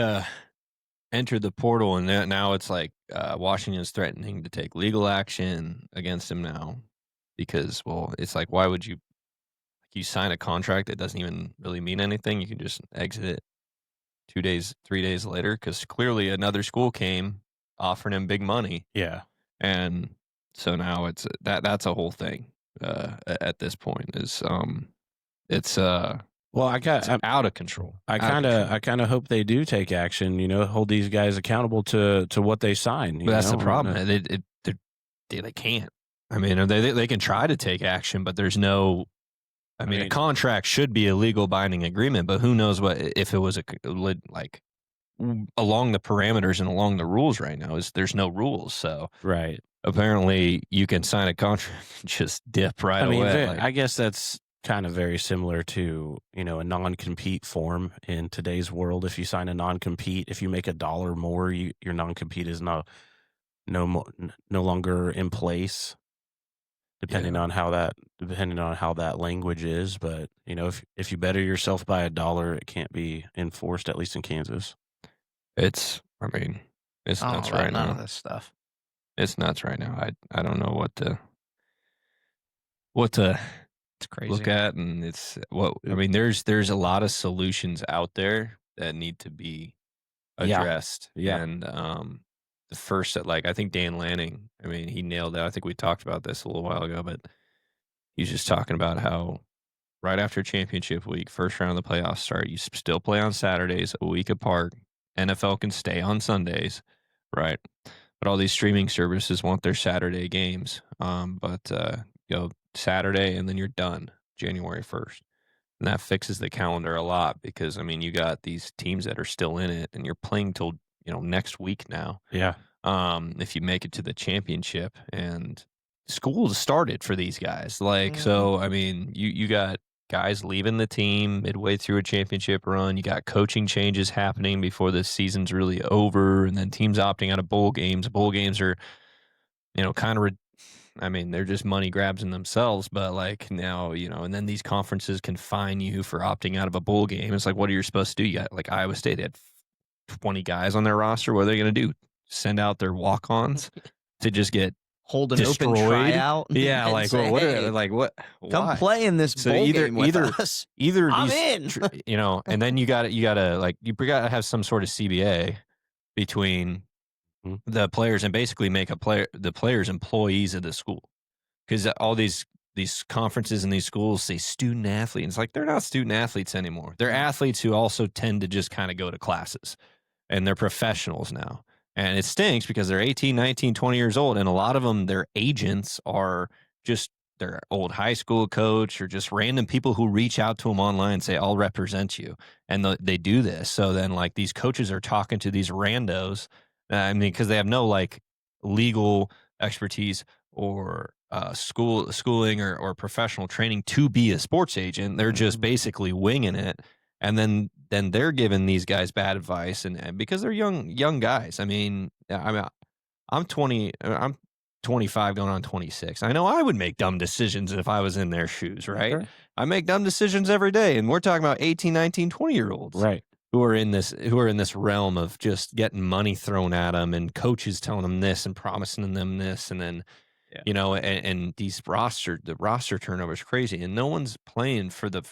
entered the portal, and now it's like Washington's threatening to take legal action against him now because, well, it's like, why would you sign a contract that doesn't even really mean anything? You can just exit it 2 days, 3 days later, because clearly another school came offering him big money. Yeah. And so now it's that's a whole thing at this point is it's out of control. I kind of hope they do take action, hold these guys accountable to what they sign. But that's the problem. They can't. I mean, they can try to take action, but there's no. I mean, a contract should be a legal binding agreement, but who knows what if it was like along the parameters and along the rules right now there's no rules. So right. Apparently you can sign a contract and just dip right away. I guess that's kind of very similar to, a non-compete form in today's world. If you sign a non-compete, if you make $1 more, your non-compete is no longer in place. Depending on how that language is, but if you better yourself by $1, it can't be enforced, at least in Kansas. It's nuts right now. None of this stuff. It's nuts right now. I don't know what to it's crazy. Look at, and there's a lot of solutions out there that need to be addressed. Yeah. And the first I think Dan Lanning, he nailed it. I think we talked about this a little while ago, but he's just talking about how right after championship week, first round of the playoffs start, you still play on Saturdays, a week apart. NFL can stay on Sundays, right? But all these streaming services want their Saturday games. But go Saturday and then you're done January 1st. And that fixes the calendar a lot because, you got these teams that are still in it and you're playing till, next week now. Yeah. If you make it to the championship, and school's started for these guys. So, you got guys leaving the team midway through a championship run. You got coaching changes happening before the season's really over, and then teams opting out of bowl games. Bowl games are, kind of, they're just money grabs in themselves, but now, and then these conferences can fine you for opting out of a bowl game. It's like, what are you supposed to do? You got Iowa State had 20 guys on their roster. What are they going to do? Send out their walk-ons to just get hold an destroyed? Open tryout? Yeah, what? Come why? play in this bowl game with us. Either I'm these, in. and then you gotta have some sort of CBA between the players and basically make the players employees of the school, because all these these conferences and these schools say student athlete. And it's like they're not student athletes anymore. They're athletes who also tend to just kind of go to classes, and they're professionals now. And it stinks because they're 18, 19, 20 years old. And a lot of them, their agents are just their old high school coach or just random people who reach out to them online and say, I'll represent you. And they do this. So then like these coaches are talking to these randos. I mean, because they have no like legal expertise or schooling or professional training to be a sports agent. They're just basically winging it. And then they're giving these guys bad advice, and because they're young guys. I mean, I'm 20, I'm 25 going on 26. I know I would make dumb decisions if I was in their shoes, right? Sure. I make dumb decisions every day, and we're talking about 18, 19, 20-year-olds. Right. Who are in this realm of just getting money thrown at them and coaches telling them this and promising them this, and then and the roster turnover is crazy, and no one's playing for the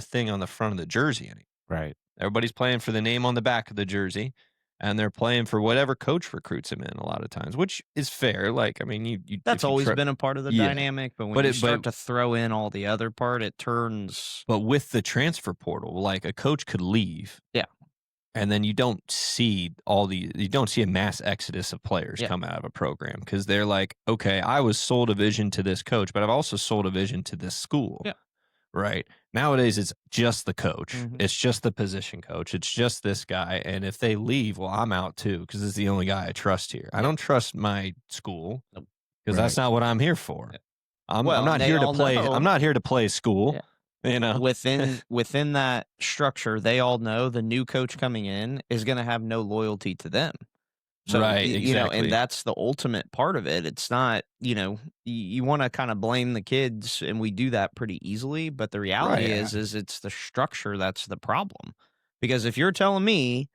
thing on the front of the jersey anymore. Right. Everybody's playing for the name on the back of the jersey, and they're playing for whatever coach recruits them in a lot of times, which is fair. Like, I mean, you that's always been a part of the dynamic, but when you start to throw in all the other part, it turns. But with the transfer portal, like a coach could leave, and then you don't see a mass exodus of players come out of a program because they're like, okay, I was sold a vision to this coach, but I've also sold a vision to this school. Yeah. Right. Nowadays, it's just the coach. It's just the position coach. It's just this guy. And if they leave, well, I'm out too because this is the only guy I trust here. I don't trust my school because that's not what I'm here for. I'm not here to play. I'm not here to play school. Yeah. You know, within that structure, they all know the new coach coming in is going to have no loyalty to them. So, exactly. and that's the ultimate part of it. It's not, you want to kind of blame the kids, and we do that pretty easily. But the reality is it's the structure that's the problem. Because if you're telling me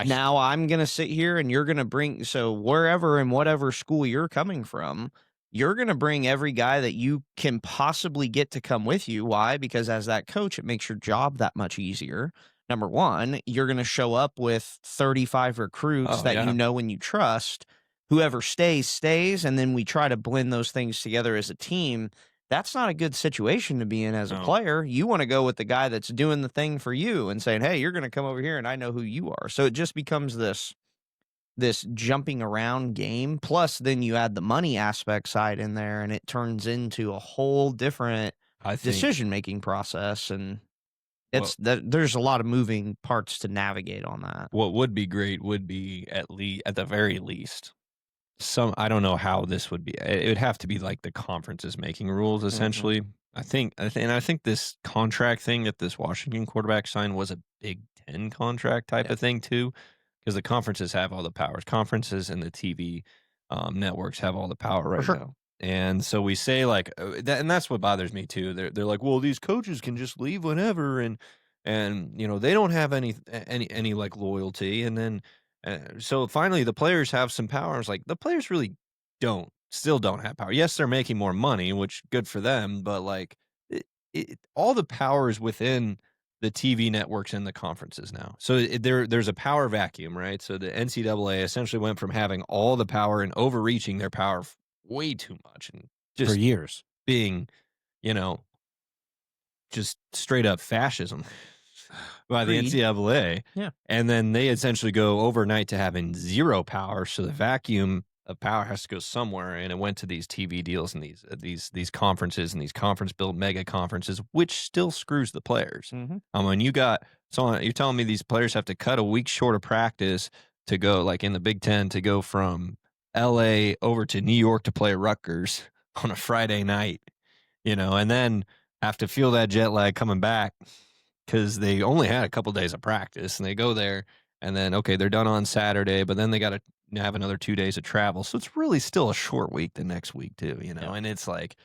now I'm going to sit here and you're going to bring, so wherever and whatever school you're coming from, you're going to bring every guy that you can possibly get to come with you. Why? Because as that coach, it makes your job that much easier. Number one, you're going to show up with 35 recruits that you know and you trust. Whoever stays, stays. And then we try to blend those things together as a team. That's not a good situation to be in as a player. You want to go with the guy that's doing the thing for you and saying, hey, you're going to come over here and I know who you are. So it just becomes this jumping around game. Plus, then you add the money aspect side in there, and it turns into a whole different decision-making process. And there's a lot of moving parts to navigate on that. What would be great would be at the very least, I don't know how this would be. It would have to be like the conferences making rules, essentially. I think this contract thing that this Washington quarterback signed was a Big Ten contract type of thing too. Because the conferences have all the powers. Conferences and the TV networks have all the power right now. And so we say like, and that's what bothers me too. They're like, well, these coaches can just leave whenever, and they don't have any like loyalty. And then so finally the players have some power. It's like the players really still don't have power. Yes, they're making more money, which good for them. But like all the power is within the TV networks and the conferences now. So there's a power vacuum, right? So the NCAA essentially went from having all the power and overreaching their power way too much and just for years being, just straight up fascism by the NCAA. Yeah. And then they essentially go overnight to having zero power. So the vacuum of power has to go somewhere, and it went to these TV deals and these conferences and these conference built mega conferences, which still screws the players. When you're telling me these players have to cut a week short of practice to go, like in the Big Ten, to go from LA over to New York to play Rutgers on a Friday night, and then have to feel that jet lag coming back because they only had a couple days of practice, and they go there and then, okay, they're done on Saturday, but then they got to have another 2 days of travel. So it's really still a short week the next week too, and it's like,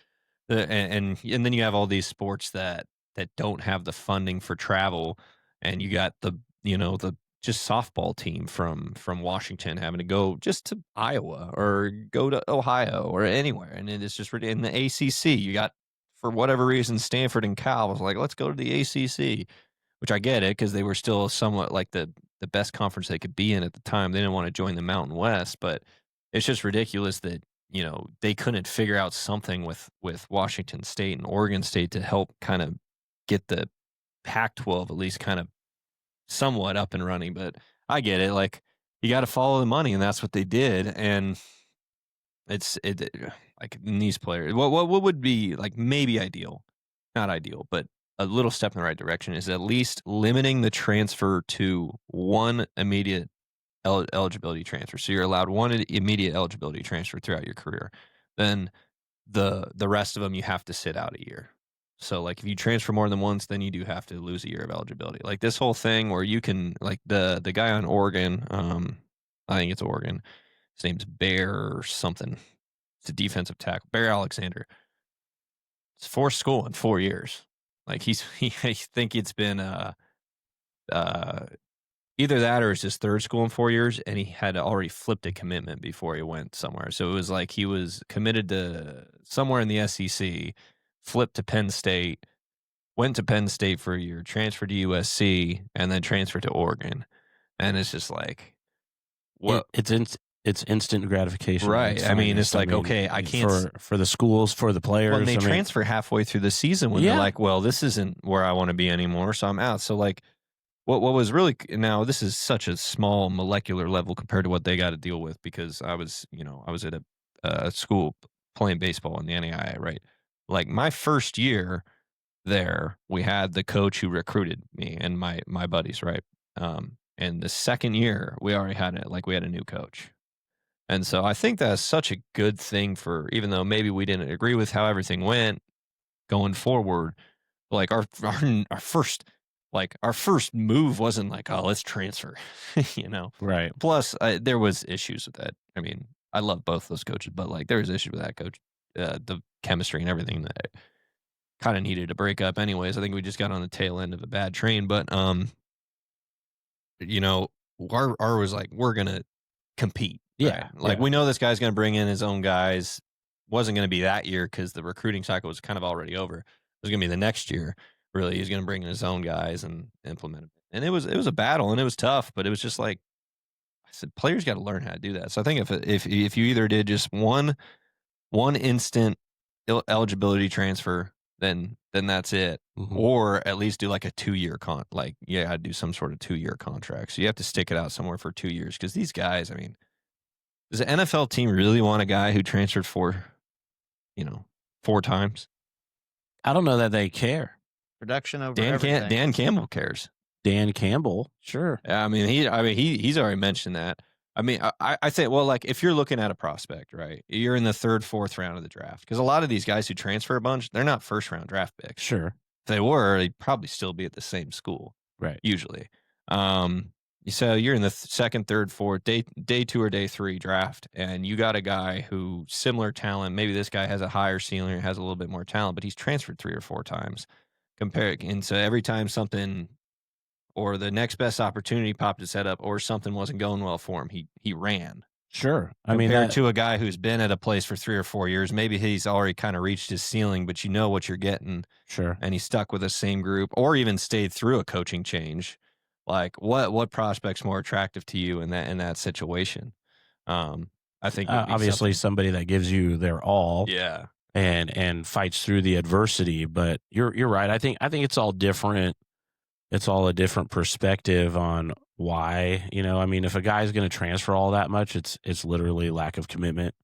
and then you have all these sports that don't have the funding for travel. And you got the just softball team from Washington having to go just to Iowa or go to Ohio or anywhere. And it's just in the ACC, you got, for whatever reason, Stanford and Cal was like, let's go to the ACC, which I get it because they were still somewhat like the best conference they could be in at the time. They didn't want to join the Mountain West, but it's just ridiculous that they couldn't figure out something with Washington State and Oregon State to help kind of get the Pac-12 at least kind of somewhat up and running. But I get it. Like, you got to follow the money, and that's what they did. And like these players, what would be like maybe ideal, not ideal, but a little step in the right direction is at least limiting the transfer to one immediate eligibility transfer. So you're allowed one immediate eligibility transfer throughout your career. Then the rest of them you have to sit out a year. So like if you transfer more than once, then you do have to lose a year of eligibility. Like this whole thing where you can, like the guy on Oregon, I think it's Oregon. His name's Bear or something. It's a defensive tackle, Bear Alexander. It's forced school in 4 years. Like I think it's been either that or it's his third school in 4 years, and he had already flipped a commitment before he went somewhere. So it was like he was committed to somewhere in the SEC, flipped to Penn State, went to Penn State for a year, transferred to USC, and then transferred to Oregon. And it's just like, what? It's instant gratification, right? I mean, it's like, okay, I can't for the schools, for the players. Well, and they transfer halfway through the season when they're like, well, this isn't where I want to be anymore, so I'm out. So like, what was really, now this is such a small molecular level compared to what they got to deal with, because I was at a school playing baseball in the NAIA, right? Like my first year there, we had the coach who recruited me and my buddies, right? And the second year, we already had we had a new coach. And so I think that's such a good thing for, even though maybe we didn't agree with how everything went going forward, like our first move wasn't like, oh, let's transfer, Right. Plus, there was issues with that. I mean, I love both those coaches, but like there was issues with that coach, the chemistry and everything that kind of needed to break up. Anyways, I think we just got on the tail end of a bad train, but our was like, we're gonna compete. Yeah. Right? Like we know this guy's gonna bring in his own guys. Wasn't gonna be that year because the recruiting cycle was kind of already over. It was gonna be the next year. Really, he's going to bring in his own guys and implement it. And it was a battle, and it was tough, but it was just like I said, players got to learn how to do that. So I think if you either did just one instant eligibility transfer, then that's it, or at least do like a 2-year I'd do some sort of 2-year contract. So you have to stick it out somewhere for 2 years, because these guys, I mean, does the NFL team really want a guy who transferred 4 times? I don't know that they care. Production over everything. Dan Campbell cares. Dan Campbell, sure. Yeah, I mean he's already mentioned that. I mean, I think, well, like if you're looking at a prospect, right? You're in the 3rd, 4th round of the draft, because a lot of these guys who transfer a bunch, they're not first round draft picks. Sure. If they were, they'd probably still be at the same school, right? Usually. So you're in the 2nd, 3rd, 4th, day 2 or day 3 draft, and you got a guy who similar talent. Maybe this guy has a higher ceiling or has a little bit more talent, but he's transferred 3 or 4 times. And so every time something or the next best opportunity popped his head up, or something wasn't going well for him, he ran. Sure. Compared to a guy who's been at a place for 3 or 4 years, maybe he's already kind of reached his ceiling, but you know what you're getting. Sure. And he's stuck with the same group, or even stayed through a coaching change. Like what prospect's more attractive to you in that situation? I think obviously somebody that gives you their all. Yeah. And fights through the adversity. But you're right. I think it's all different. It's all a different perspective on why, I mean, if a guy's going to transfer all that much, it's literally lack of commitment,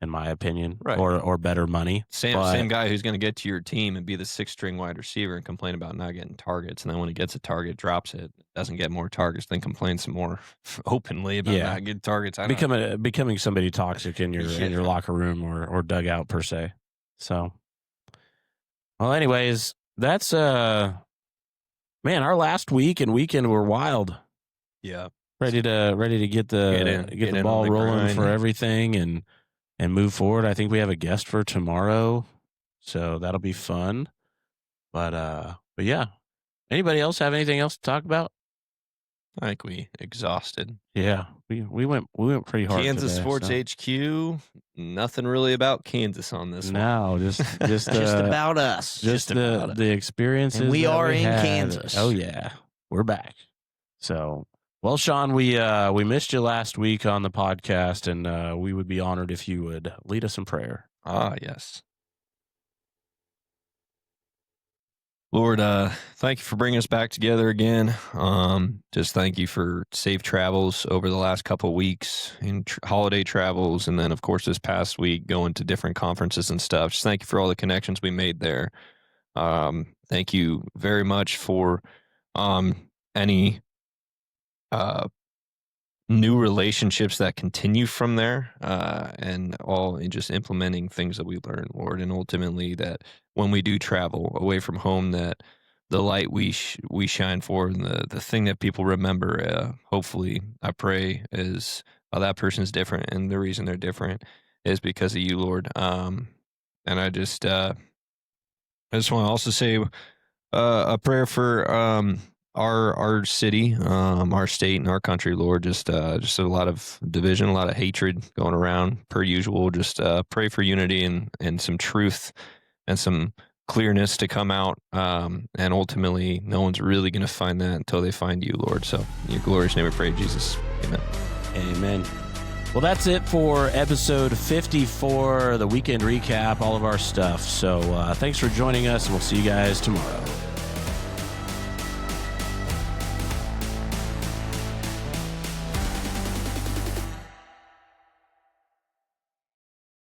in my opinion, right? Or better money. Same guy who's going to get to your team and be the 6th string wide receiver and complain about not getting targets, and then when he gets a target, drops it, doesn't get more targets, then complains some more openly about not getting targets. Becoming somebody toxic in your locker room or dugout per se. So, well, anyways, that's man, our last week and weekend were wild. Yeah, ready to get the ball rolling for everything and move forward. I think we have a guest for tomorrow, so that'll be fun. But yeah, anybody else have anything else to talk about? I think we exhausted. Yeah, we went pretty hard. Kansas today, Sports HQ. Nothing really about Kansas on this one. No, just just about us. Just the experiences. And we are in had. Kansas. Oh yeah, we're back. So Well, Sean, we missed you last week on the podcast, and we would be honored if you would lead us in prayer. Yes. Lord, thank you for bringing us back together again. Just thank you for safe travels over the last couple of weeks and holiday travels. And then, of course, this past week going to different conferences and stuff. Just thank you for all the connections we made there. Thank you very much for any new relationships that continue from there, and just implementing things that we learn, Lord, and ultimately that when we do travel away from home, that the light we shine for and the thing that people remember, hopefully, I pray, is that person's different, and the reason they're different is because of you, Lord. And I just want to also say a prayer for our city, our state, and our country, Lord. Just a lot of division, a lot of hatred going around per usual. Just pray for unity and some truth and some clearness to come out. And ultimately, no one's really going to find that until they find you, Lord. So in your glorious name we pray, Jesus. Amen. Amen. Well, that's it for episode 54, the weekend recap, all of our stuff. So thanks for joining us, and we'll see you guys tomorrow.